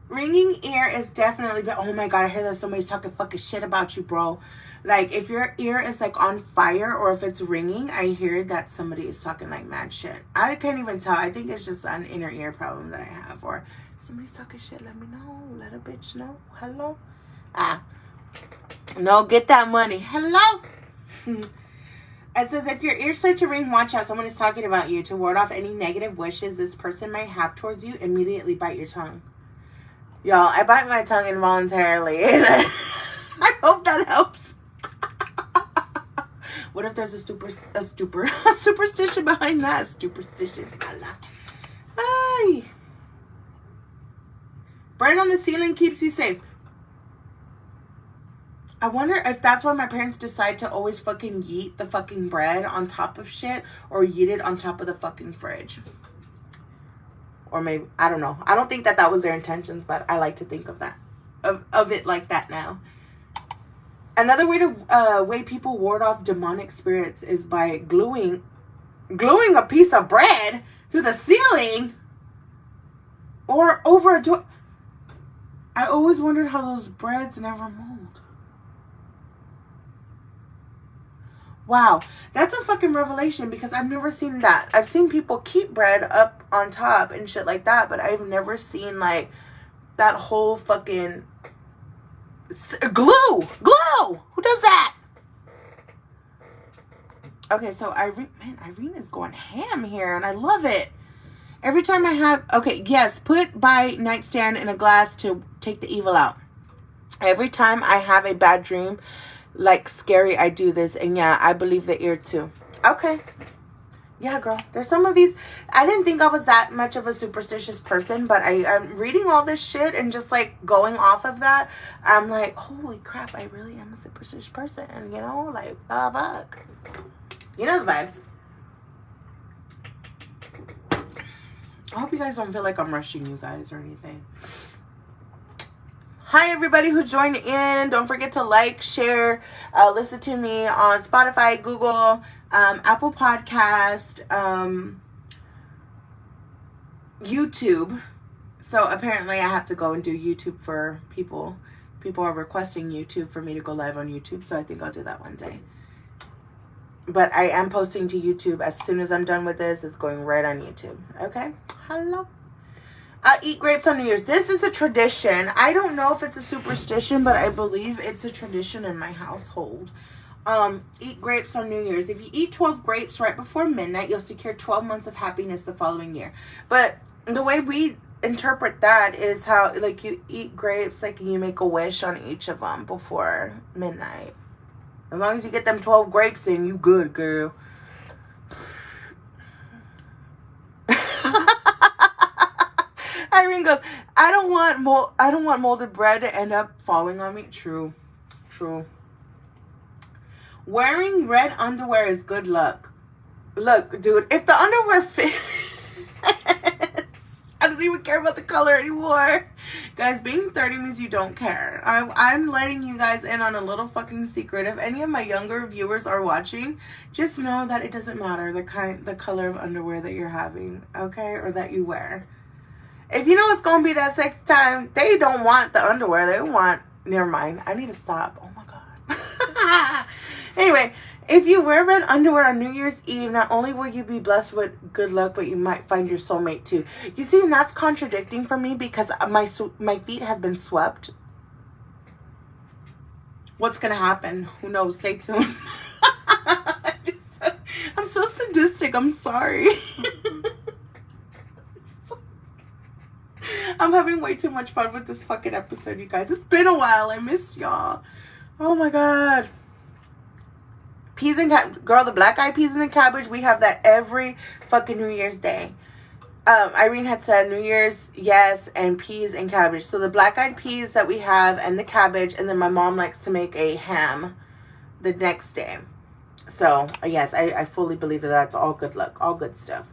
Ringing ear is definitely, but oh my God, I hear that somebody's talking fucking shit about you, bro. Like, if your ear is like on fire or if it's ringing, I hear that somebody is talking like mad shit. I can't even tell. I think it's just an inner ear problem that I have. Or if somebody's talking shit, let me know. Let a bitch know. Hello. No, get that money. Hello? It says, if your ears start to ring, watch out. Someone is talking about you. To ward off any negative wishes this person might have towards you, immediately bite your tongue. Y'all, I bite my tongue involuntarily. I hope that helps. What if there's a superstition behind that? Superstition. Ay. Bread on the ceiling keeps you safe. I wonder if that's why my parents decide to always fucking yeet the fucking bread on top of shit, or yeet it on top of the fucking fridge. Or maybe, I don't know. I don't think that was their intentions, but I like to think of that, of it like that now. Another way people ward off demonic spirits is by gluing a piece of bread to the ceiling or over a door. I always wondered how those breads never mold. Wow, that's a fucking revelation, because I've never seen that. I've seen people keep bread up on top and shit like that, but I've never seen like that whole fucking glue. Who does that? Okay, so Irene is going ham here, and I love it. Every time I have, okay, yes, put by nightstand in a glass to take the evil out. Every time I have a bad dream, like scary, I do this, and yeah, I believe the ear too. Okay. Yeah, girl. There's some of these. I didn't think I was that much of a superstitious person, but I'm reading all this shit and just like going off of that. I'm like, holy crap, I really am a superstitious person. You know, like, fuck. You know the vibes. I hope you guys don't feel like I'm rushing you guys or anything. Hi, everybody who joined in. Don't forget to like, share, listen to me on Spotify, Google, Apple Podcast, YouTube. So apparently I have to go and do YouTube for people. People are requesting YouTube for me to go live on YouTube. So I think I'll do that one day. But I am posting to YouTube as soon as I'm done with this. It's going right on YouTube. Okay? Hello. Eat grapes on New Year's. This is a tradition. I don't know if it's a superstition, but I believe it's a tradition in my household. Eat grapes on New Year's. If you eat 12 grapes right before midnight, you'll secure 12 months of happiness the following year. But the way we interpret that is how, like, you eat grapes, like, you make a wish on each of them before midnight. As long as you get them 12 grapes in, you good, girl. Irene goes, I don't want molded bread to end up falling on me. True. Wearing red underwear is good luck. Look, dude, if the underwear fits, I don't even care about the color anymore. Guys, being 30 means you don't care. I'm letting you guys in on a little fucking secret. If any of my younger viewers are watching, just know that it doesn't matter the color of underwear that you're having, okay, or that you wear. If you know it's going to be that sex time, they don't want the underwear. They want... Never mind. I need to stop. Oh, my God. Anyway, if you wear red underwear on New Year's Eve, not only will you be blessed with good luck, but you might find your soulmate, too. You see, and that's contradicting for me because my feet have been swept. What's going to happen? Who knows? Stay tuned. I'm so sadistic. I'm sorry. I'm having way too much fun with this fucking episode, you guys. It's been a while. I missed y'all. Oh my God. Peas and girl, the black eyed peas and the cabbage, we have that every fucking New Year's Day. Irene had said New Year's, yes, and peas and cabbage. So the black eyed peas that we have and the cabbage, and then my mom likes to make a ham the next day. So yes, I fully believe that that's all good luck, all good stuff.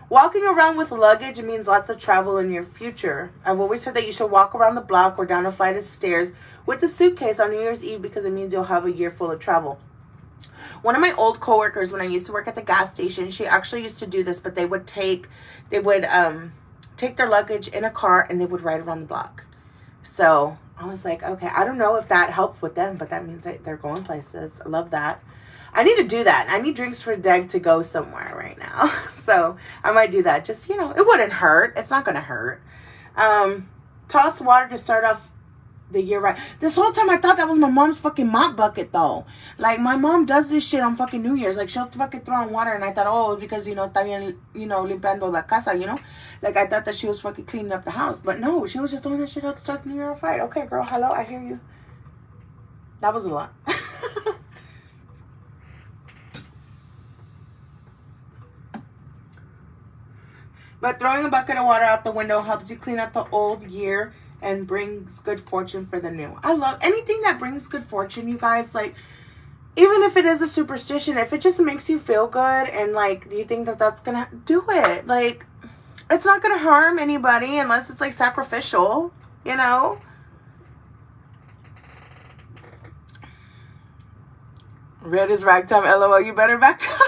Walking around with luggage means lots of travel in your future. I've always heard that you should walk around the block or down a flight of stairs with a suitcase on New Year's Eve because it means you'll have a year full of travel. One of my old coworkers, when I used to work at the gas station, she actually used to do this, but they would take their luggage in a car and they would ride around the block. So I was like, okay, I don't know if that helps with them, but that means that they're going places. I love that. I need to do that. I need drinks for Deg to go somewhere right now. So I might do that. Just, it wouldn't hurt. It's not going to hurt. Toss water to start off the year right. This whole time I thought that was my mom's fucking mop bucket though. Like my mom does this shit on fucking New Year's. Like she'll fucking throw on water, and I thought, oh, because está bien, limpiando la casa, Like I thought that she was fucking cleaning up the house, but no, she was just doing that shit up to start the New Year on fire. Okay, girl, hello, I hear you. That was a lot. But throwing a bucket of water out the window helps you clean out the old year and brings good fortune for the new. I love anything that brings good fortune, you guys. Like, even if it is a superstition, if it just makes you feel good and, like, do you think that that's going to do it? Like, it's not going to harm anybody unless it's, like, sacrificial, Red is ragtime, LOL, you better back up.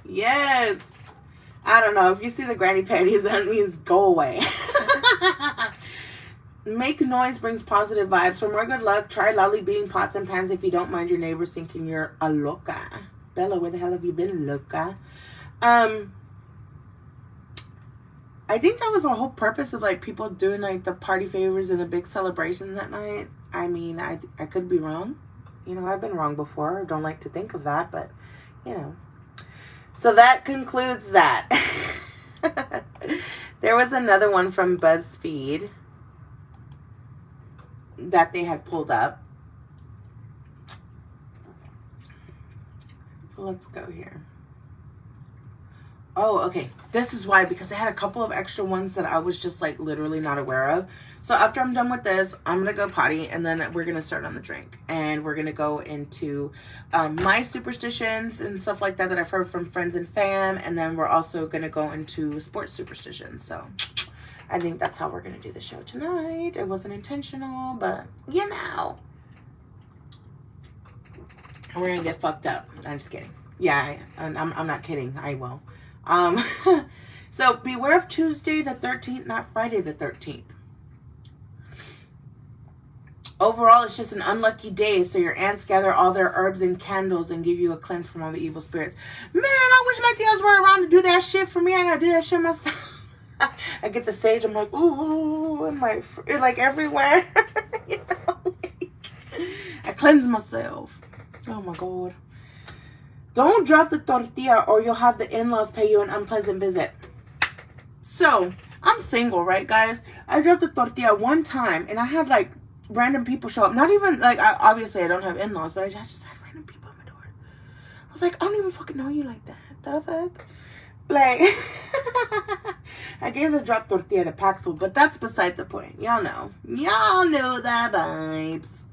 Yes. I don't know. If you see the granny panties, that means go away. Make noise brings positive vibes. For more good luck, try loudly beating pots and pans if you don't mind your neighbors thinking you're a loca. Bella, where the hell have you been, loca? I think that was the whole purpose of, like, people doing, like, the party favors and the big celebrations at night. I mean, I could be wrong. I've been wrong before. I don't like to think of that, but, So that concludes that. There was another one from BuzzFeed that they had pulled up. So let's go here. Oh, okay. This is why, because I had a couple of extra ones that I was just, like, literally not aware of. So after I'm done with this, I'm going to go potty, and then we're going to start on the drink. And we're going to go into my superstitions and stuff like that I've heard from friends and fam. And then we're also going to go into sports superstitions. So I think that's how we're going to do the show tonight. It wasn't intentional, but, And we're going to get fucked up. I'm just kidding. Yeah, I'm not kidding. I will. So beware of Tuesday the 13th, not Friday the 13th. Overall, it's just an unlucky day, so your aunts gather all their herbs and candles and give you a cleanse from all the evil spirits. Man, I wish my tias were around to do that shit for me. I gotta do that shit myself. I get the sage, I'm like, ooh, like everywhere. I cleanse myself. Oh my God. Don't drop the tortilla or you'll have the in-laws pay you an unpleasant visit. So, I'm single, right, guys? I dropped the tortilla one time, and I had, like, random people show up. Not even, like, obviously I don't have in-laws, but I just had random people at my door. I was like, I don't even fucking know you like that. The fuck? Like, I gave the drop tortilla to Paxel, but that's beside the point. Y'all know. Y'all know the vibes.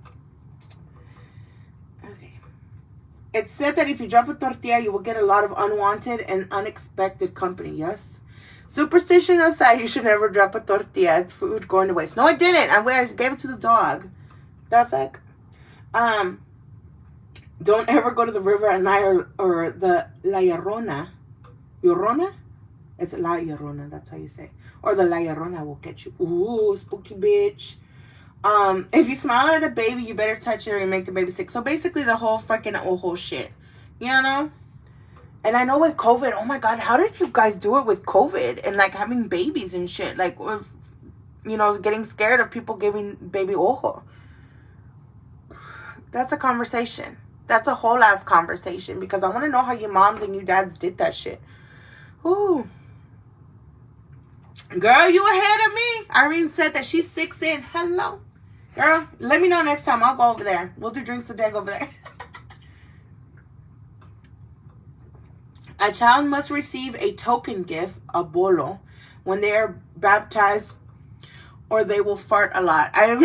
It's said that if you drop a tortilla, you will get a lot of unwanted and unexpected company. Yes? Superstition aside, you should never drop a tortilla. It's food going to waste. No, I didn't. I gave it to the dog. The fuck? Don't ever go to the river at night or the La Llorona. Llorona? It's La Llorona. That's how you say it. Or the La Llorona will get you. Ooh, spooky bitch. If you smile at a baby, you better touch it or you make the baby sick. So basically the whole freaking ojo shit, And I know with COVID, oh my God, how did you guys do it with COVID and like having babies and shit? Like, with, getting scared of people giving baby ojo. That's a conversation. That's a whole ass conversation because I want to know how your moms and your dads did that shit. Ooh. Girl, you ahead of me. Irene said that she's 6 in. Hello. Girl, let me know next time. I'll go over there. We'll do drinks a day over there. A child must receive a token gift, a bolo, when they are baptized or they will fart a lot. I've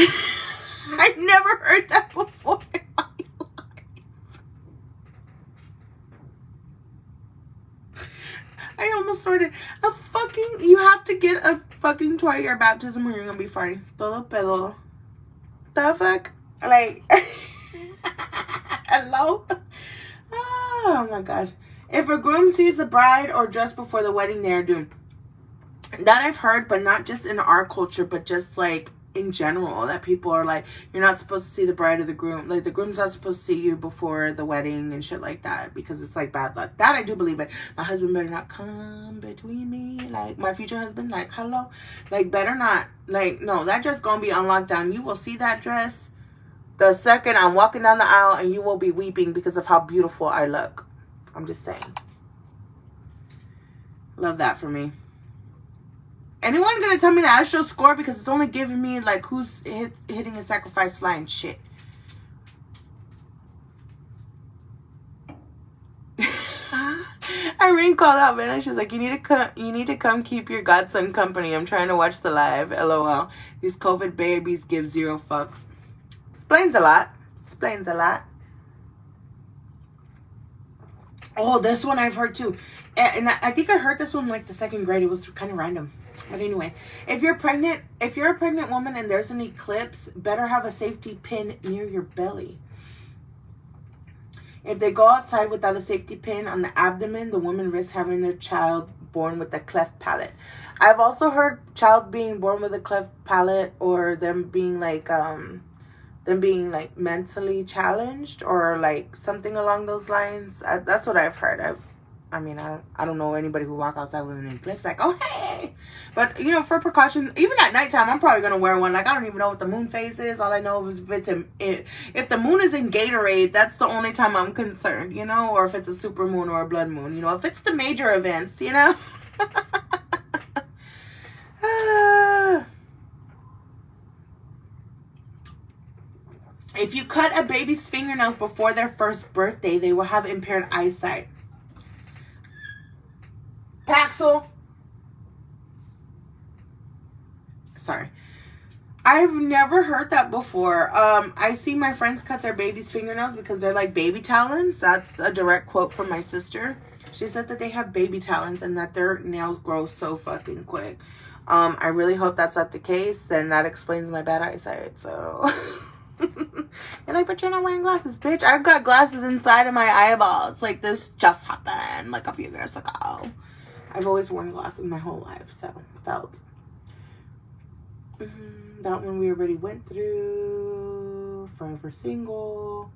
never heard that before in my life. I almost started you have to get a fucking toy at your baptism or you're gonna be farting. Todo pedo. The fuck? Like, hello? Oh my gosh. If a groom sees the bride or just before the wedding, they are doomed. That I've heard, but not just in our culture, but just like in general, that people are like, you're not supposed to see the bride or the groom. Like, the groom's not supposed to see you before the wedding and shit like that, because it's like bad luck. That I do believe it. My husband better not come between me. Like, my future husband, like, hello? Like, better not. Like, no, that dress gonna be on lockdown. You will see that dress the second I'm walking down the aisle, and you will be weeping because of how beautiful I look. I'm just saying. Love that for me. Anyone gonna tell me the astro score, because it's only giving me like who's hitting a sacrifice flying shit. Irene called out, man. She's like, you need to come keep your godson company. I'm trying to watch the live. LOL. These COVID babies give 0 fucks. Explains a lot. Explains a lot. Oh, this one I've heard too. And I think I heard this one like the 2nd grade. It was kind of random. But anyway, if you're a pregnant woman and there's an eclipse, better have a safety pin near your belly. If they go outside without a safety pin on the abdomen, the woman risks having their child born with a cleft palate. I've also heard child being born with a cleft palate, or them being like mentally challenged, or like something along those lines. That's what I've heard. I mean, I don't know anybody who walk outside with an eclipse like, oh, hey. But, you know, for precautions, even at nighttime, I'm probably going to wear one. Like, I don't even know what the moon phase is. All I know is if the moon is in Gatorade, that's the only time I'm concerned, you know, or if it's a super moon or a blood moon, you know, if it's the major events, you know. If you cut a baby's fingernails before their first birthday, they will have impaired eyesight. Paxel. Sorry. I've never heard that before. I see my friends cut their baby's fingernails because they're like baby talons. That's a direct quote from my sister. She said that they have baby talons and that their nails grow so fucking quick. I really hope that's not the case. Then that explains my bad eyesight. So... You're like, but you're not wearing glasses, bitch. I've got glasses inside of my eyeballs. Like, this just happened like a few years ago. I've always worn glasses my whole life, so felt. That one we already went through. Forever single.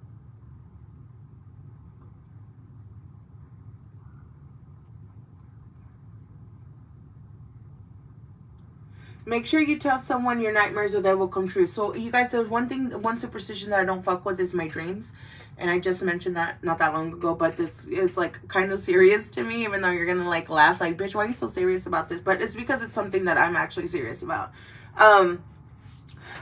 Make sure you tell someone your nightmares or they will come true. So, you guys, there's one superstition that I don't fuck with is my dreams. And I just mentioned that not that long ago. But this is, like, kind of serious to me. Even though you're going to, like, laugh. Like, bitch, why are you so serious about this? But it's because it's something that I'm actually serious about. I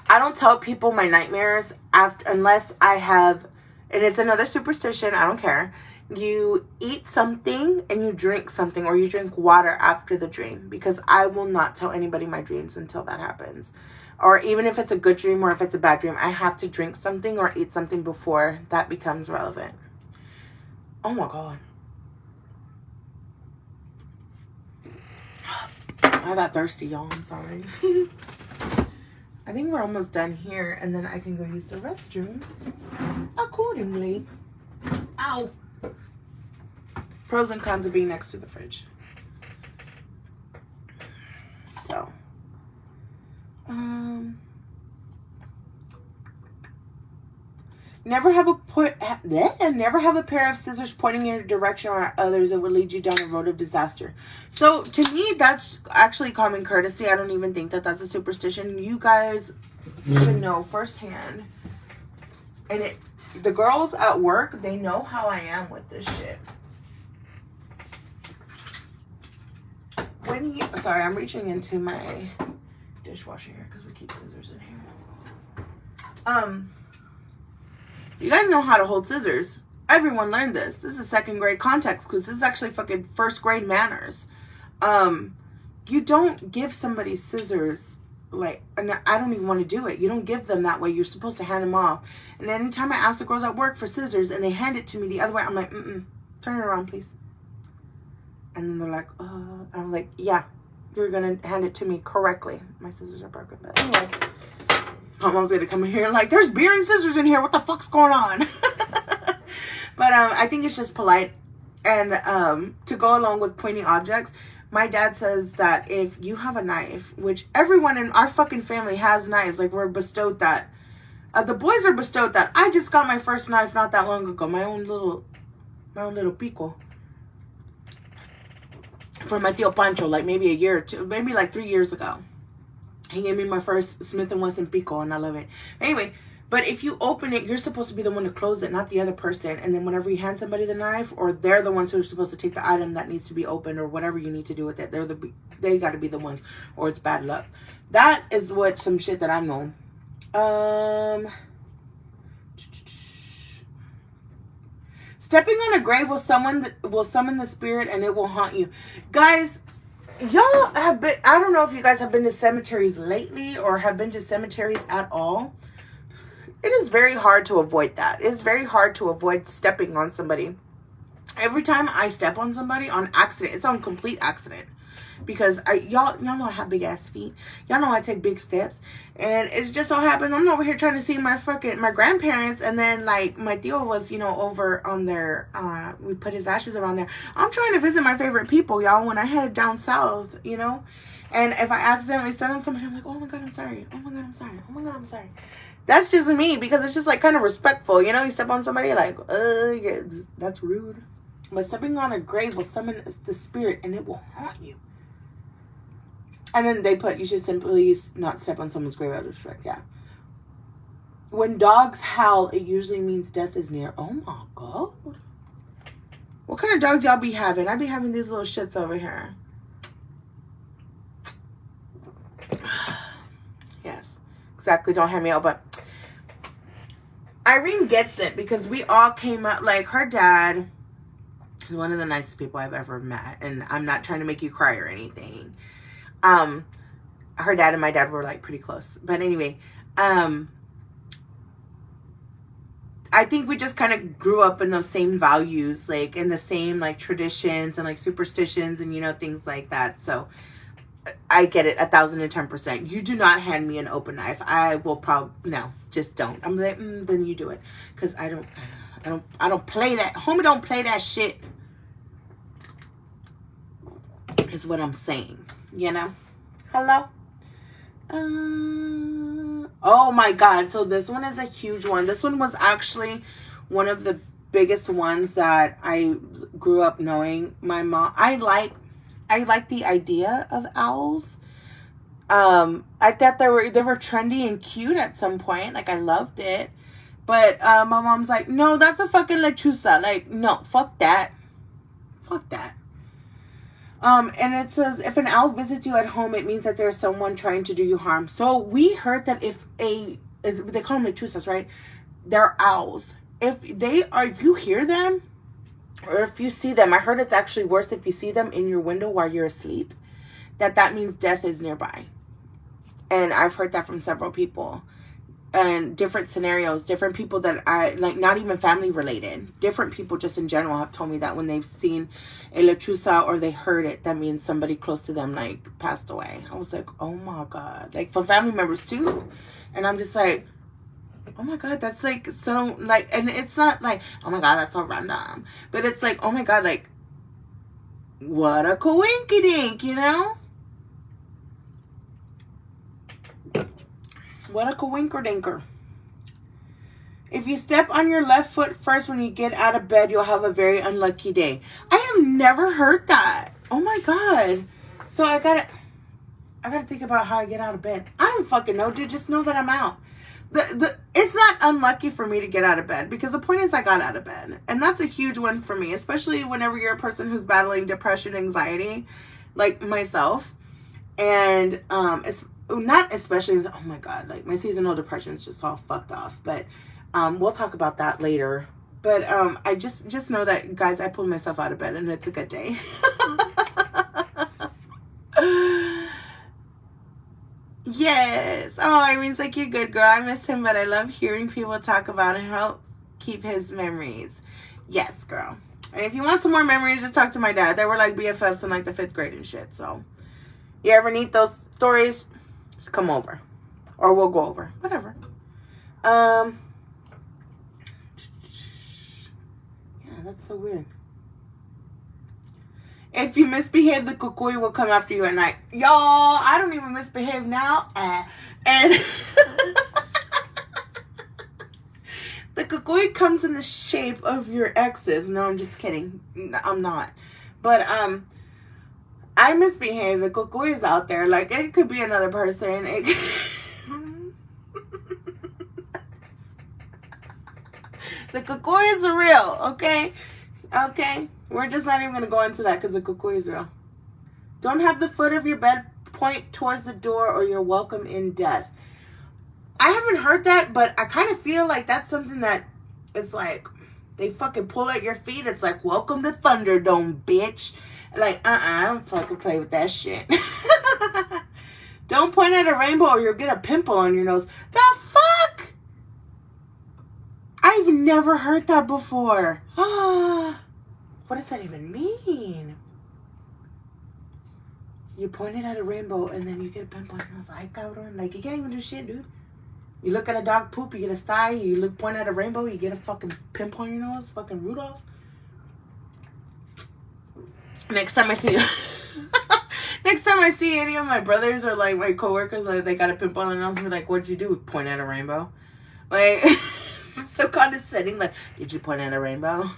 don't tell people my nightmares unless I have... And it's another superstition. I don't care. You eat something and you drink something, or you drink water after the dream, because I will not tell anybody my dreams until that happens. Or even if it's a good dream or if it's a bad dream, I have to drink something or eat something before that becomes relevant. Oh my God. I got thirsty, y'all. I'm sorry. I think we're almost done here, and then I can go use the restroom accordingly. Ow. Pros and cons of being next to the fridge. So, never have a pair of scissors pointing in your direction or others that would lead you down a road of disaster. So, to me, that's actually common courtesy. I don't even think that that's a superstition. You guys should know firsthand. And the girls at work, they know how I am with this shit. Sorry, I'm reaching into my dishwasher here because we keep scissors in here. You guys know how to hold scissors. Everyone learned this. This is 2nd grade context, because this is actually fucking 1st grade manners. You don't give somebody scissors, like, and I don't even want to do it. You don't give them that way. You're supposed to hand them off. And anytime I ask the girls at work for scissors and they hand it to me the other way, I'm like, turn it around, please. And then they're like, I'm like, yeah, you're going to hand it to me correctly. My scissors are broken. But anyway, my mom's going to come in here and like, there's beer and scissors in here. What the fuck's going on? But I think it's just polite. And to go along with pointing objects, my dad says that if you have a knife, which everyone in our fucking family has knives, like we're bestowed that. The boys are bestowed that. I just got my first knife not that long ago. My own little pico. From my tío Pancho, like maybe a year or two, maybe like 3 years ago. He gave me my first Smith & Wesson pico, and I love it. Anyway, but if you open it, you're supposed to be the one to close it, not the other person. And then whenever you hand somebody the knife, or they're the ones who are supposed to take the item that needs to be opened, or whatever you need to do with it, they got to be the ones, or it's bad luck. That is what some shit that I know. Stepping on a grave will summon the spirit, and it will haunt you. Guys, y'all have been, I don't know if you guys have been to cemeteries lately or have been to cemeteries at all. It is very hard to avoid that. It's very hard to avoid stepping on somebody. Every time I step on somebody on accident, it's on complete accident. Because y'all know I have big ass feet. Y'all know I take big steps. And it's just so happens I'm over here trying to see my grandparents, and then like my tío was, over on their we put his ashes around there. I'm trying to visit my favorite people, y'all, when I head down south, And if I accidentally step on somebody, I'm like, oh my god, I'm sorry. Oh my god, I'm sorry. Oh my god, I'm sorry. That's just me, because it's just like kind of respectful, you step on somebody like, yeah, that's rude. But stepping on a grave will summon the spirit, and it will haunt you. And then they put, you should simply not step on someone's grave out of respect. Yeah. When dogs howl, it usually means death is near. Oh my god. What kind of dogs y'all be having? I be having these little shits over here. Yes. Exactly. Don't hand me out. But Irene gets it, because we all came up, like her dad is one of the nicest people I've ever met. And I'm not trying to make you cry or anything. Her dad and my dad were like pretty close, but anyway, I think we just kind of grew up in those same values, like in the same like traditions and like superstitions and things like that. So I get it 1,010%. You do not hand me an open knife. I will probably, no, just don't. I'm like, then you do it, because I don't play that. Homie don't play that shit. Is what I'm saying. Hello. Oh my god, so this one is a huge one. This one was actually one of the biggest ones that I grew up knowing. My mom, I like the idea of owls. I thought they were trendy and cute at some point. Like, I loved it. But my mom's like, no, that's a fucking lechuza. Like, no, fuck that. Fuck that. And it says, if an owl visits you at home, it means that there's someone trying to do you harm. So we heard that if they call them lechuzas, right? They're owls. If you hear them, or if you see them, I heard it's actually worse if you see them in your window while you're asleep, that means death is nearby. And I've heard that from several people. And different scenarios, different people that I like, not even family related, different people just in general have told me that when they've seen a lechuza or they heard it, that means somebody close to them like passed away. I was like, oh my god, like for family members too. And I'm just like, oh my god, that's like so like, and it's not like, oh my god, that's so random, but it's like, oh my god, like what a coinkydink, What a coinkerdinker. If you step on your left foot first when you get out of bed, you'll have a very unlucky day. I have never heard that. Oh my god. So I gotta think about how I get out of bed. I don't fucking know, dude. Just know that I'm out. It's not unlucky for me to get out of bed, because the point is I got out of bed. And that's a huge one for me, especially whenever you're a person who's battling depression, anxiety, like myself. And it's not especially, oh my god, like my seasonal depression is just all fucked off, but we'll talk about that later. But I just know that, guys, I pulled myself out of bed and it's a good day. Yes. Oh, Irene's like, you're good, girl. I miss him, but I love hearing people talk about him. Helps keep his memories. Yes, girl. And if you want some more memories, just talk to my dad. They were like BFFs in like the 5th grade and shit. So you ever need those stories, just come over, or we'll go over, whatever. Yeah, that's so weird. If you misbehave, the cucuy will come after you at night. Y'all, I don't even misbehave now. And the cucuy comes in the shape of your exes. No, I'm just kidding. I'm not. But I misbehave. The cucuy is out there. Like, it could be another person. The cucuy is real, okay? Okay? We're just not even going to go into that because the cucuy is real. Don't have the foot of your bed point towards the door or you're welcome in death. I haven't heard that, but I kind of feel like that's something that it's like they fucking pull at your feet. It's like, welcome to Thunderdome, bitch. Like, I don't fucking play with that shit. Don't point at a rainbow or you'll get a pimple on your nose. The fuck? I've never heard that before. What does that even mean? You pointed at a rainbow and then you get a pimple on your nose. Ay, cabrón. Like, you can't even do shit, dude. You look at a dog poop, you get a sty. You point at a rainbow, you get a fucking pimple on your nose. Fucking Rudolph. Next time I see any of my brothers or like my coworkers, like they got a pimple on their nose, I'm like, what'd you do? Point at a rainbow? Like, so condescending. Like, did you point at a rainbow?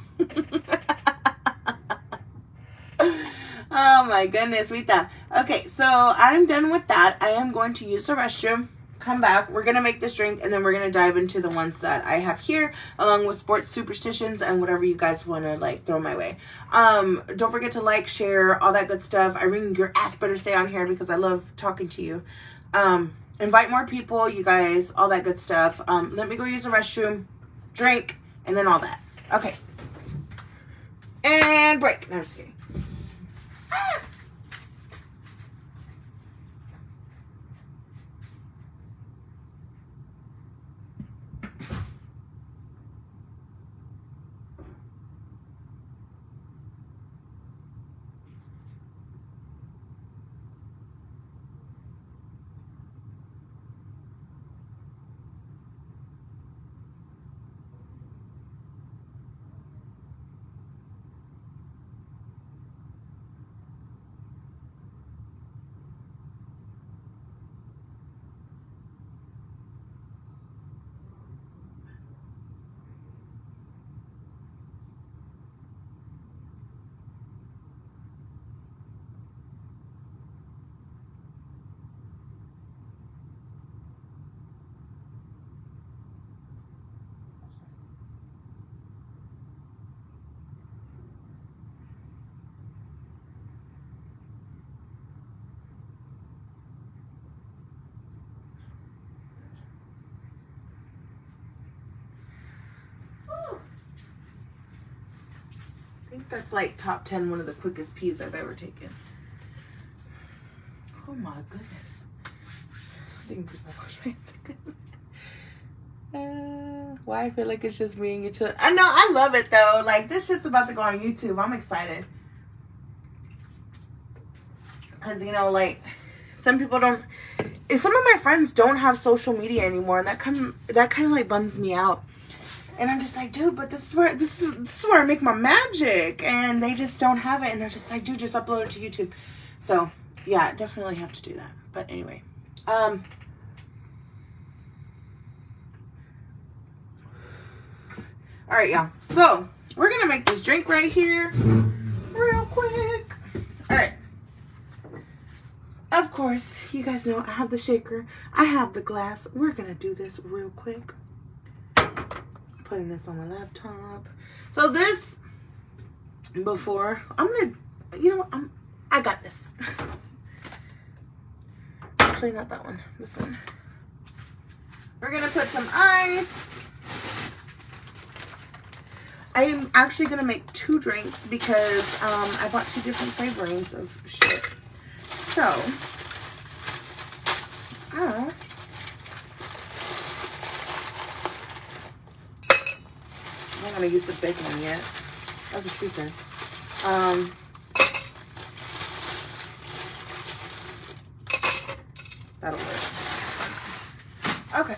Oh my goodness, Rita. Okay, so I'm done with that. I am going to use the restroom. Come back. We're going to make this drink and then we're going to dive into the ones that I have here along with sports superstitions and whatever you guys want to like throw my way. Don't forget to like, share, all that good stuff. Irene, your ass better stay on here because I love talking to you. Invite more people, you guys, all that good stuff. Let me go use the restroom, drink, and then all that. Okay. And break. No, I'm just kidding. I think that's like top 10, one of the quickest pees I've ever taken. Oh my goodness. I think people wash my hands again. Why I feel like it's just me and you children. I know, I love it though. Like, this shit's about to go on YouTube. I'm excited. Because, you know, like, some people don't, some of my friends don't have social media anymore. And that kind of like bums me out. And I'm just like, dude, but this is where I make my magic. And they just don't have it. And they're just like, dude, just upload it to YouTube. So, yeah, definitely have to do that. But anyway. All right, y'all. So, we're going to make this drink right here real quick. All right. Of course, you guys know I have the shaker. I have the glass. We're going to do this real quick. Putting this on my laptop. So this, before, I'm gonna, you know, I got this. Actually, not that one. This one. We're gonna put some ice. I am actually gonna make 2 drinks because I bought 2 different flavorings of shit. So, I'm not gonna use the big one yet. That's what she said. That'll work. Okay.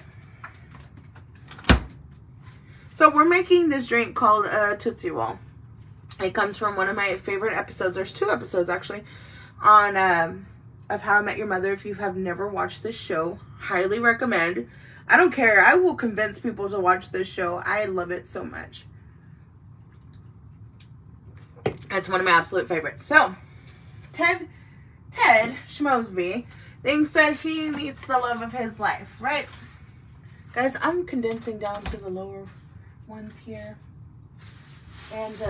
So we're making this drink called Tootsie Roll. It comes from one of my favorite episodes. There's 2 episodes actually on of How I Met Your Mother. If you have never watched this show, highly recommend. I don't care. I will convince people to watch this show. I love it so much. It's one of my absolute favorites. So, Ted Schmosby thinks that he meets the love of his life, right? Guys, I'm condensing down to the lower ones here. And,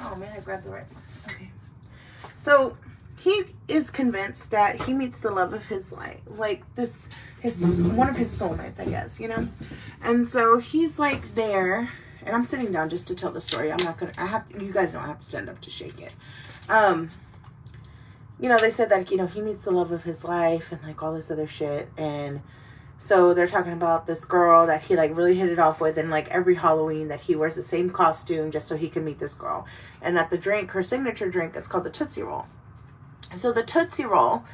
oh man, I grabbed the right one. Okay. So, he is convinced that he meets the love of his life. Like, one of his soulmates, I guess, you know? And so, he's like there, and I'm sitting down just to tell the story. I'm not gonna, you guys don't have to stand up to shake it. You know, they said that, you know, he meets the love of his life and like all this other shit. And so they're talking about this girl that he like really hit it off with, and like every Halloween that he wears the same costume just so he can meet this girl. And that the drink, her signature drink, is called the Tootsie Roll. So the Tootsie Roll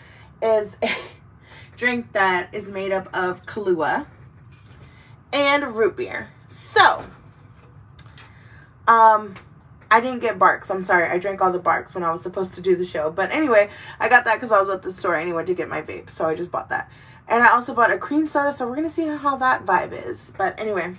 is a drink that is made up of Kahlua and root beer. So, I didn't get Barks. I'm sorry. I drank all the Barks when I was supposed to do the show. But anyway, I got that because I was at the store anyway to get my vape. So I just bought that. And I also bought a cream soda. So we're going to see how that vibe is. But anyway.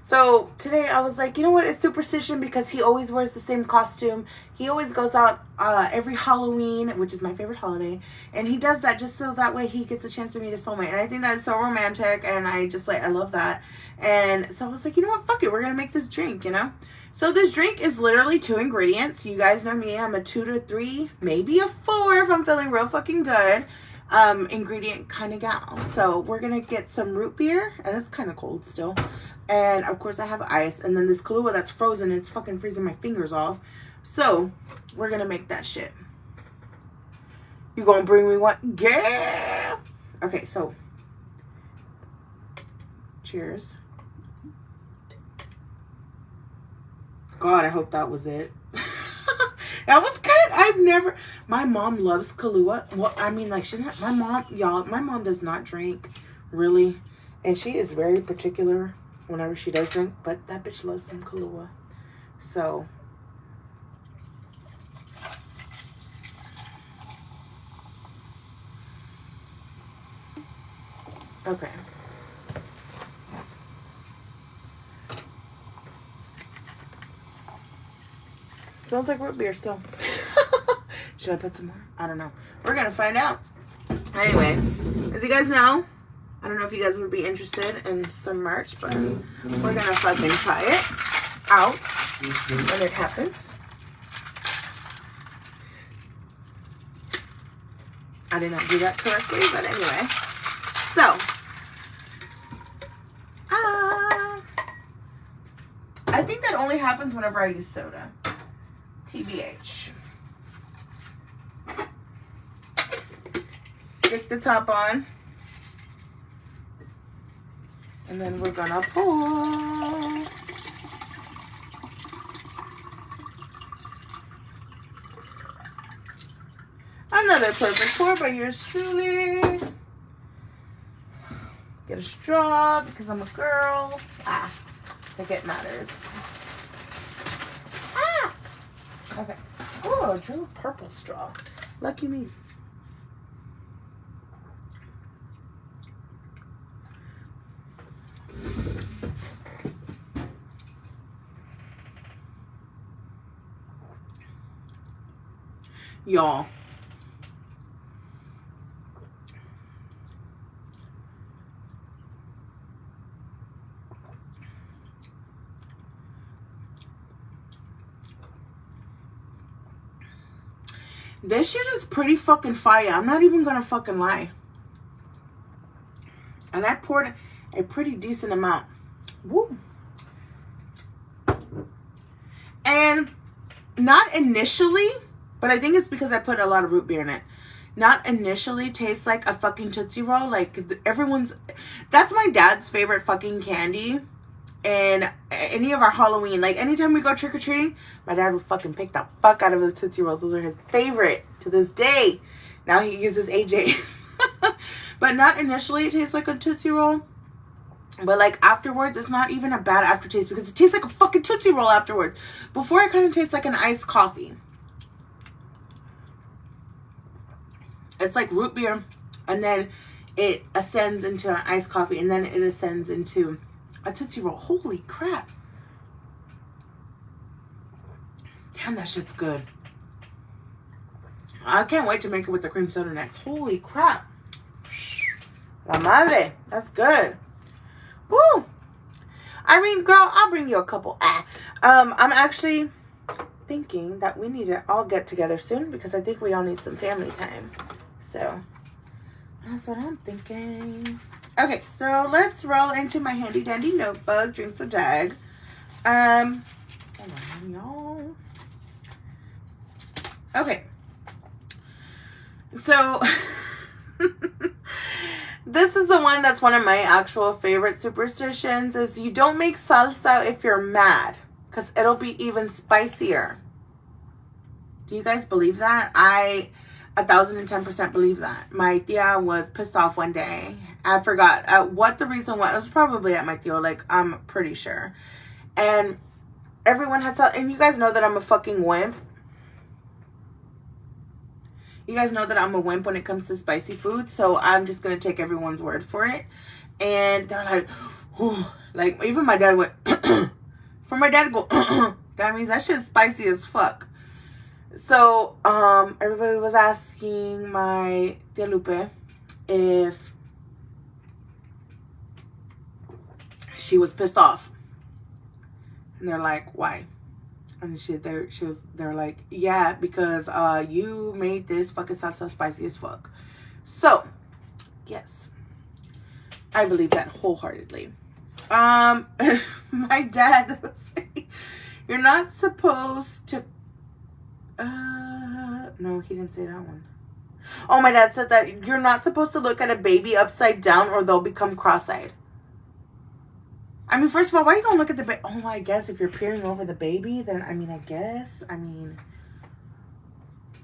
So today I was like, you know what? It's superstition because he always wears the same costume. He always goes out every Halloween, which is my favorite holiday. And he does that just so that way he gets a chance to meet his soulmate. And I think that's so romantic. And I just like, I love that. And so I was like, you know what? Fuck it. We're going to make this drink, you know? So this drink is literally 2 ingredients. You guys know me. I'm a 2 to 3, maybe a 4 if I'm feeling real fucking good. Ingredient kind of gal. So we're going to get some root beer. And it's kind of cold still. And of course I have ice. And then this Kahlua that's frozen. It's fucking freezing my fingers off. So we're going to make that shit. You going to bring me one? Yeah. Okay, so. Cheers. God, I hope that was it. That was good. My mom loves Kahlua. Well, I mean, like, she's not, my mom, y'all, my mom does not drink, really. And she is very particular whenever she does drink, but that bitch loves some Kahlua. So. Okay. Smells like root beer still. Should I put some more? I don't know. We're going to find out. Anyway, as you guys know, I don't know if you guys would be interested in some merch, but we're going to fucking try it out when it happens. I did not do that correctly, but anyway. So, I think that only happens whenever I use soda. TBH. Stick the top on. And then we're gonna pour. Another perfect pour by yours truly. Get a straw because I'm a girl. I think it matters. Okay. Oh, I drew a purple straw. Lucky me. Y'all. This shit is pretty fucking fire. I'm not even gonna fucking lie. And I poured a pretty decent amount. Woo. And not initially, but I think it's because I put a lot of root beer in it. Not initially tastes like a fucking Tootsie Roll. Like that's my dad's favorite fucking candy. And any of our Halloween, like anytime we go trick-or-treating, my dad would fucking pick the fuck out of the Tootsie Rolls. Those are his favorite to this day. Now he uses AJ's. But not initially it tastes like a Tootsie Roll. But like afterwards, it's not even a bad aftertaste because it tastes like a fucking Tootsie Roll afterwards. Before, it kind of tastes like an iced coffee. It's like root beer, and then it ascends into an iced coffee, and then it ascends into a Tootsie Roll. Holy crap. Damn, that shit's good. I can't wait to make it with the cream soda next. Holy crap. La madre. That's good. Woo. Irene, girl, I'll bring you a couple. I'm actually thinking that we need to all get together soon because I think we all need some family time. So, that's what I'm thinking. Okay, so let's roll into my handy dandy notebook. Drinks with Dag. Hold on, y'all. Okay. So, this is the one that's one of my actual favorite superstitions, is you don't make salsa if you're mad, because it'll be even spicier. Do you guys believe that? I 1010% believe that. My tia was pissed off one day. I forgot what the reason was. It was probably at my tio, like, I'm pretty sure. And everyone had salsa, and you guys know that I'm a fucking wimp. You guys know that I'm a wimp when it comes to spicy food, so I'm just going to take everyone's word for it. And they're like, whew. Like, even my dad went, for my dad to go, that means that shit's spicy as fuck. So, everybody was asking my tia Lupe if she was pissed off. And they're like, why? And shit, they're like, yeah, because you made this fucking salsa spicy as fuck. So, yes, I believe that wholeheartedly. My dad was saying, you're not supposed to. No, he didn't say that one. Oh, my dad said that you're not supposed to look at a baby upside down or they'll become cross-eyed. I mean, first of all, why are you gonna look at the baby? Oh, I guess if you're peering over the baby, then, I mean,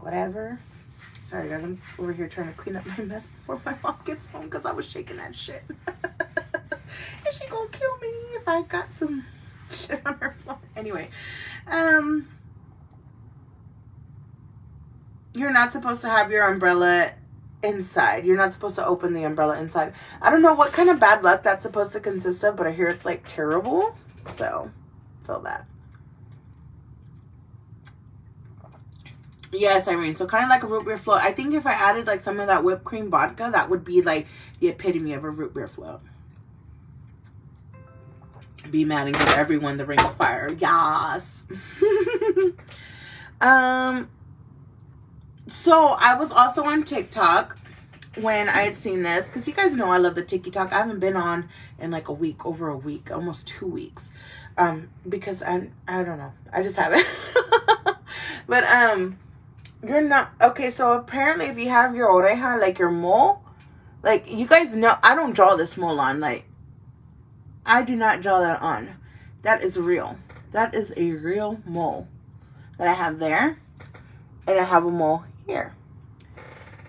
whatever. Sorry, guys, I'm over here trying to clean up my mess before my mom gets home because I was shaking that shit. And she gonna kill me if I got some shit on her floor. Anyway, you're not supposed to have your umbrella inside. You're not supposed to open the umbrella inside. I don't know what kind of bad luck that's supposed to consist of, but I hear it's like terrible. So, feel that. Yes, Irene. So kind of like a root beer float. I think if I added like some of that whipped cream vodka, that would be like the epitome of a root beer float. Be mad and give everyone the ring of fire. Yes. So, I was also on TikTok when I had seen this. Because you guys know I love the TikTok. I haven't been on in like over a week. Almost 2 weeks. Because I don't know. I just haven't. But, you're not... Okay, so apparently if you have your oreja, like your mole... Like, you guys know... I don't draw this mole on. Like, I do not draw that on. That is real. That is a real mole that I have there. And I have a mole here.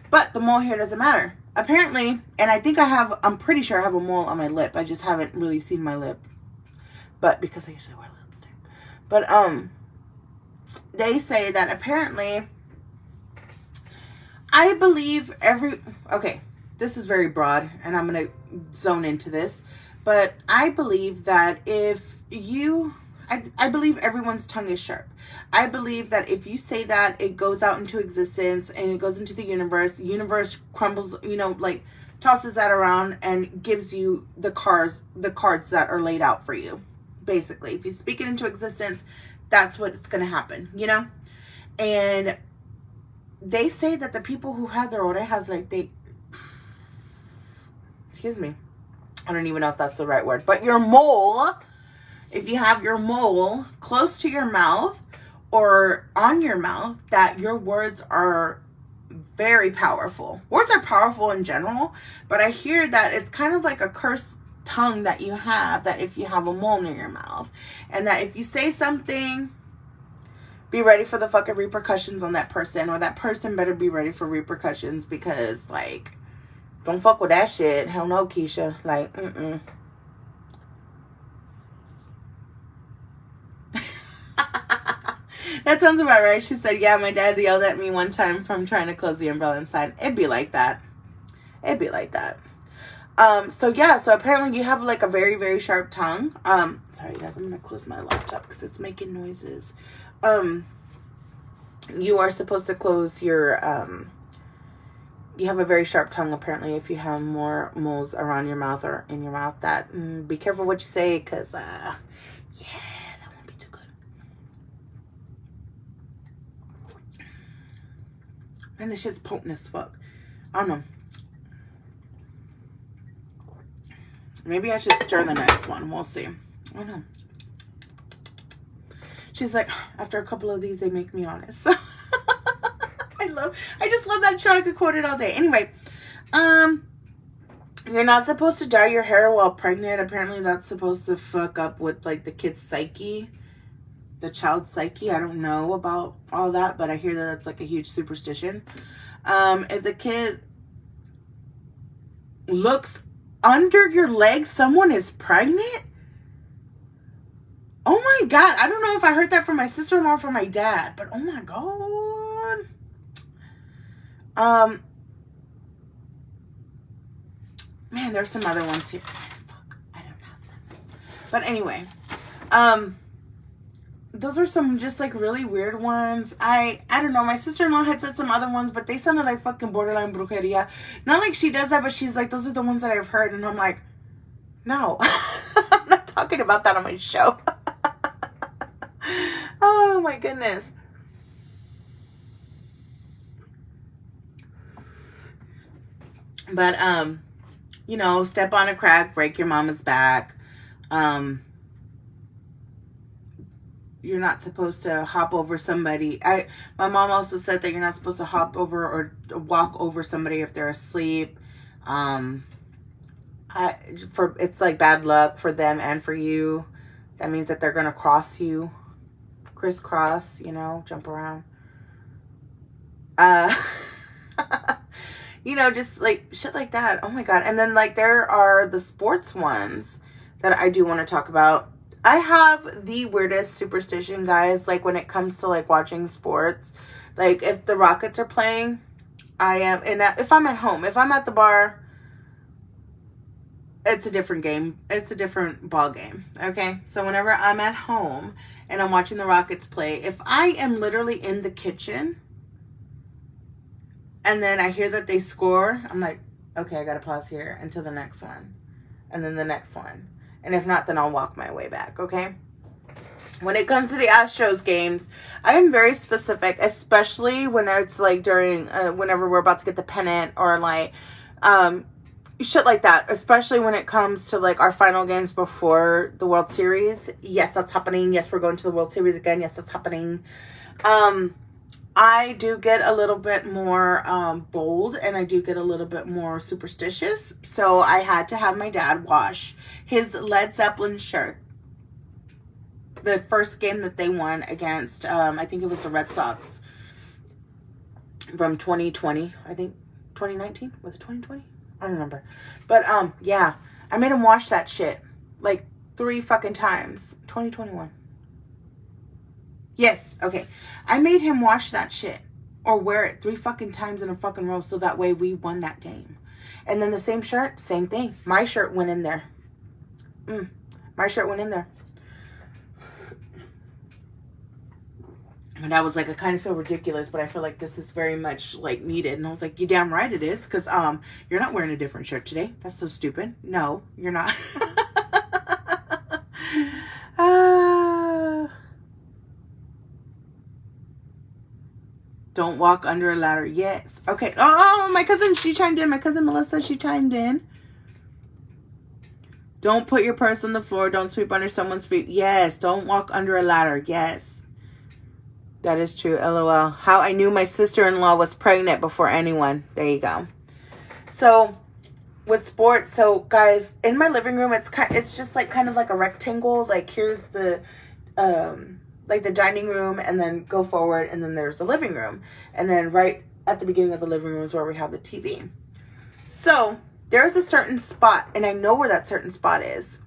But the mole here doesn't matter. Apparently, and I think I'm pretty sure I have a mole on my lip. I just haven't really seen my lip. But because I usually wear lipstick. But, they say that apparently, I believe okay, this is very broad and I'm going to zone into this. But I believe that if you... I believe everyone's tongue is sharp. I believe that if you say that, it goes out into existence and it goes into the universe. The universe crumbles, like tosses that around and gives you the cards that are laid out for you. Basically, if you speak it into existence, that's what's going to happen, And they say that the people who have their orejas, like excuse me, I don't even know if that's the right word, but your mole... If you have your mole close to your mouth or on your mouth, that your words are very powerful. Words are powerful in general, but I hear that it's kind of like a cursed tongue that you have, that if you have a mole near your mouth, and that if you say something, be ready for the fucking repercussions on that person, or that person better be ready for repercussions, because, like, don't fuck with that shit. Hell no, Keisha. Like, That sounds about right. She said, yeah, my dad yelled at me one time from trying to close the umbrella inside. It'd be like that. It'd be like that. So yeah, so apparently you have like a very, very sharp tongue. Sorry guys, I'm going to close my laptop because it's making noises. You are supposed to close your, you have a very sharp tongue apparently if you have more moles around your mouth or in your mouth. That, be careful what you say because, yeah, that won't be too good. And this shit's potent as fuck. I don't know. Maybe I should stir the next one. We'll see. I don't know. She's like, after a couple of these, they make me honest. I just love that show. I could quote it all day. Anyway, you're not supposed to dye your hair while pregnant. Apparently, that's supposed to fuck up with like the kid's psyche, the child's psyche. I don't know about all that, but I hear that that's like a huge superstition. If the kid looks under your legs, someone is pregnant. Oh my God. I don't know if I heard that from my sister-in-law or from my dad, but oh my God. Man, there's some other ones here. Fuck, I don't have them. But anyway, those are some just like really weird ones. I don't know. My sister-in-law had said some other ones, but they sounded like fucking borderline brujeria. Not like she does that, but she's like, those are the ones that I've heard. And I'm like, no, I'm not talking about that on my show. Oh my goodness. But, you know, step on a crack, break your mama's back. You're not supposed to hop over somebody. My mom also said that you're not supposed to hop over or walk over somebody if they're asleep. It's like bad luck for them and for you. That means that they're gonna cross you, crisscross, you know, jump around. You know, just like shit like that. Oh my God. And then like there are the sports ones that I do want to talk about. I have the weirdest superstition, guys, like when it comes to like watching sports. Like if the Rockets are playing, and if I'm at home, if I'm at the bar, it's a different game. It's a different ball game. Okay. So whenever I'm at home and I'm watching the Rockets play, if I am literally in the kitchen and then I hear that they score, I'm like, okay, I got to pause here until the next one. And then the next one. And if not, then I'll walk my way back, okay? When it comes to the Astros games, I am very specific, especially when it's like during, whenever we're about to get the pennant or like, shit like that. Especially when it comes to like our final games before the World Series. Yes, that's happening. Yes, we're going to the World Series again. Yes, that's happening. I do get a little bit more bold and I do get a little bit more superstitious. So I had to have my dad wash his Led Zeppelin shirt. The first game that they won against, I think it was the Red Sox from 2020. I think 2019? Was it 2020? I don't remember. But yeah, I made him wash that shit like 3 fucking times. 2021. Yes, okay. I made him wash that shit or wear it 3 fucking times in a fucking row so that way we won that game. And then the same shirt, same thing. My shirt went in there. My shirt went in there. And I was like, I kind of feel ridiculous, but I feel like this is very much like needed. And I was like, you damn right it is, because you're not wearing a different shirt today. That's so stupid. No, you're not. Don't walk under a ladder. Yes. Okay. Oh, my cousin, she chimed in. My cousin Melissa, she chimed in. Don't put your purse on the floor. Don't sweep under someone's feet. Yes. Don't walk under a ladder. Yes. That is true. LOL. How I knew my sister-in-law was pregnant before anyone. There you go. So with sports, so guys, in my living room, it's just like kind of like a rectangle. Like here's the like the dining room, and then go forward, and then there's the living room, and then right at the beginning of the living room is where we have the TV. So there's a certain spot, and I know where that certain spot is,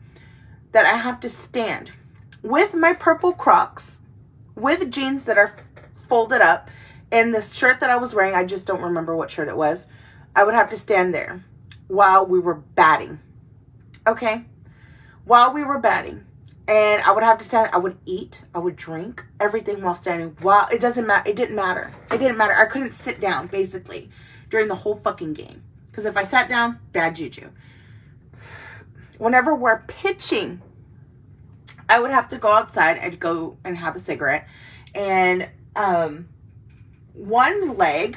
that I have to stand with my purple Crocs with jeans that are folded up, and the shirt that I was wearing, I just don't remember what shirt it was. I would have to stand there while we were batting. Okay? While we were batting. And I would have to stand, I would eat, I would drink, everything while standing. While it doesn't matter, it didn't matter. It didn't matter. I couldn't sit down, basically, during the whole fucking game. Because if I sat down, bad juju. Whenever we're pitching, I would have to go outside. I'd go and have a cigarette. And one leg,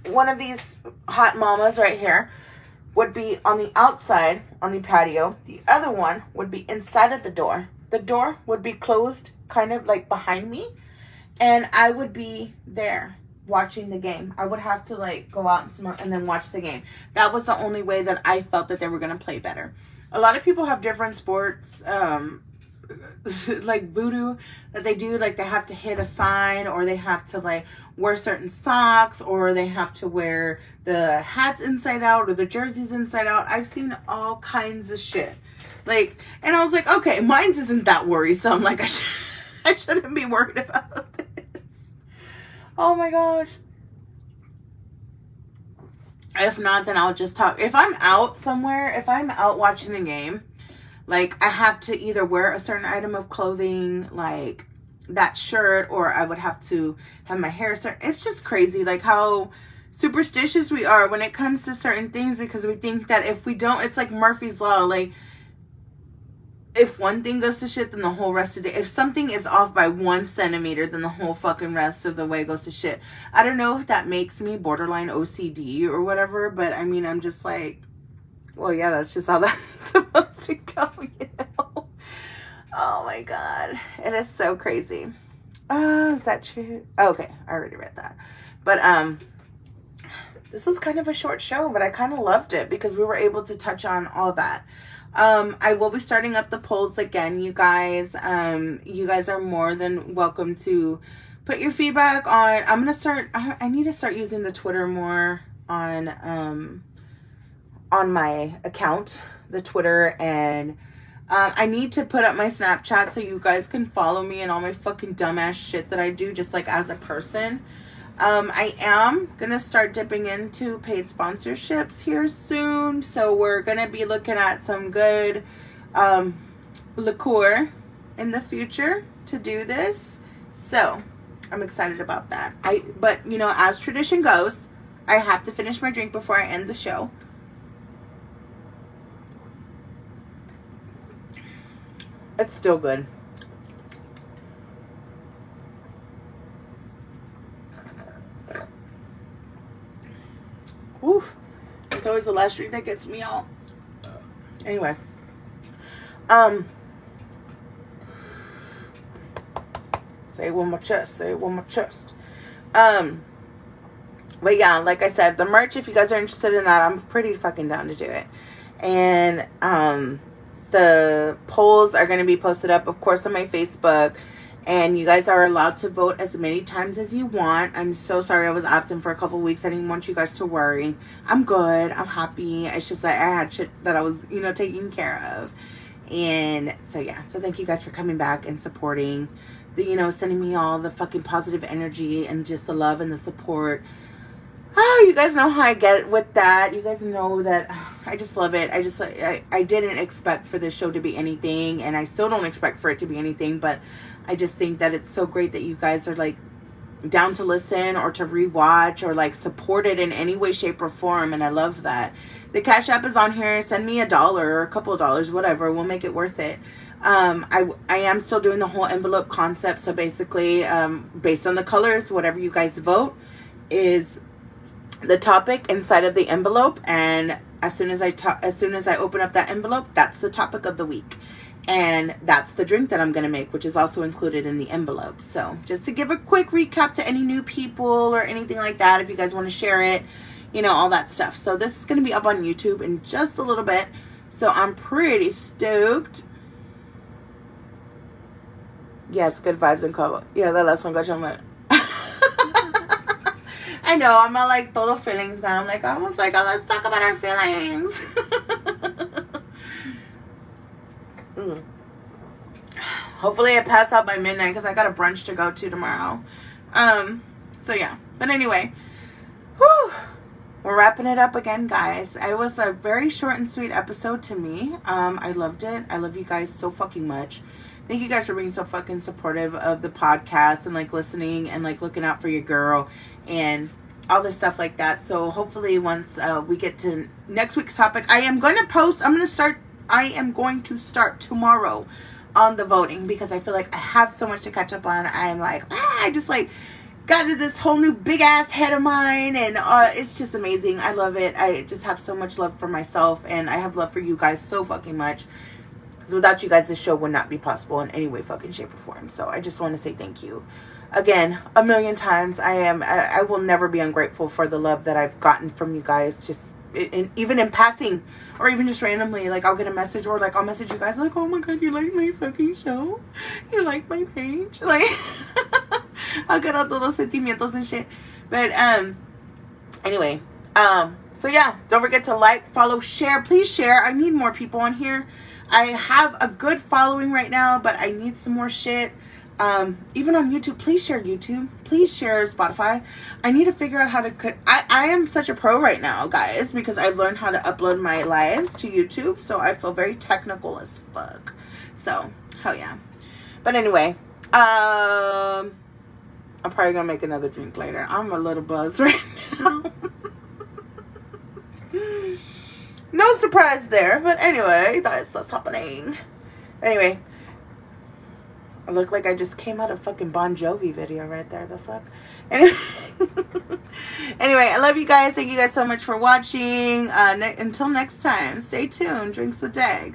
one of these hot mamas right here, would be on the outside on the patio. The other one would be inside of the door. The door would be closed kind of like behind me. And I would be there watching the game. I would have to like go out and smoke and then watch the game. That was the only way that I felt that they were going to play better. A lot of people have different sports, like voodoo that they do. Like they have to hit a sign, or they have to like wear certain socks, or they have to wear the hats inside out or the jerseys inside out. I've seen all kinds of shit. Like, and I was like, okay, mine's isn't that worrisome. Like I shouldn't be worried about this. Oh my gosh. If not, then I'll just talk. If I'm out somewhere, if I'm out watching the game, like I have to either wear a certain item of clothing, like that shirt, or I would have to have my hair certain. It's just crazy, like how superstitious we are when it comes to certain things, because we think that if we don't, it's like Murphy's Law. Like if one thing goes to shit, then the whole rest of it. If something is off by 1 centimeter, then the whole fucking rest of the way goes to shit. I don't know if that makes me borderline OCD or whatever, but I mean, I'm just like, well, yeah, that's just how that's supposed to go, you know? Oh my God. It is so crazy. Is that true? Okay, I already read that. But, this was kind of a short show, but I kind of loved it because we were able to touch on all that. I will be starting up the polls again, you guys. You guys are more than welcome to put your feedback on. I'm gonna start. I need to start using the Twitter more on my account, the Twitter, and I need to put up my Snapchat so you guys can follow me and all my fucking dumbass shit that I do, just like as a person. I am gonna start dipping into paid sponsorships here soon, so we're gonna be looking at some good liqueur in the future to do this. So I'm excited about that. But you know, as tradition goes, I have to finish my drink before I end the show. It's still good. Oof. It's always the last drink that gets me all. Anyway. Say it with my chest. Say it with my chest. But yeah, like I said, the merch, if you guys are interested in that, I'm pretty fucking down to do it. And, the polls are going to be posted up, of course, on my Facebook. And you guys are allowed to vote as many times as you want. I'm so sorry I was absent for a couple weeks. I didn't want you guys to worry. I'm good. I'm happy. It's just that I had shit that I was, you know, taking care of. And so, yeah. So thank you guys for coming back and supporting, you know, sending me all the fucking positive energy and just the love and the support. Oh, you guys know how I get with that. You guys know that I just love it. I didn't expect for this show to be anything, and I still don't expect for it to be anything, but I just think that it's so great that you guys are like down to listen or to rewatch or like support it in any way, shape, or form, and I love that. The Cash App is on here. Send me $1 or a couple of dollars, whatever. We'll make it worth it. I am still doing the whole envelope concept, so basically, based on the colors, whatever you guys vote is the topic inside of the envelope, and as soon as I open up that envelope, that's the topic of the week, and that's the drink that I'm gonna make, which is also included in the envelope. So just to give a quick recap to any new people or anything like that, if you guys want to share it, you know, all that stuff. So this is gonna be up on YouTube in just a little bit, so I'm pretty stoked. Yes, good vibes and cover. Yeah, that last one got your I know, I'm not like todo feelings now. I'm like, almost like, oh, let's talk about our feelings. Hopefully I pass out by midnight because I got a brunch to go to tomorrow. So yeah. But anyway, whew, we're wrapping it up again, guys. It was a very short and sweet episode to me. I loved it. I love you guys so fucking much. Thank you guys for being so fucking supportive of the podcast and like listening and like looking out for your girl and all this stuff like that. So hopefully once we get to next week's topic, I am going to start tomorrow on the voting because I feel like I have so much to catch up on. I'm like, I just like got into this whole new big ass head of mine, and it's just amazing. I love it. I just have so much love for myself, and I have love for you guys so fucking much. Because without you guys, this show would not be possible in any way, fucking shape, or form. So I just want to say thank you again a million times. I will never be ungrateful for the love that I've gotten from you guys. Just even in passing, or even just randomly, like I'll get a message, or like I'll message you guys like, oh my god, you like my fucking show? You like my page? Like. I'll get all those sentimientos and shit. But anyway, so yeah, don't forget to like, follow, share. Please share. I need more people on here. I have a good following right now, but I need some more shit. Even on YouTube, please share YouTube. Please share Spotify. I need to figure out how to I am such a pro right now, guys, because I've learned how to upload my lives to YouTube. So I feel very technical as fuck. So hell yeah. But anyway, I'm probably going to make another drink later. I'm a little buzzed right now. No surprise there. But anyway, that's what's happening. Anyway. I look like I just came out of fucking Bon Jovi video right there. The fuck? Anyway, anyway, I love you guys. Thank you guys so much for watching. Until next time, stay tuned. Drinks the dag.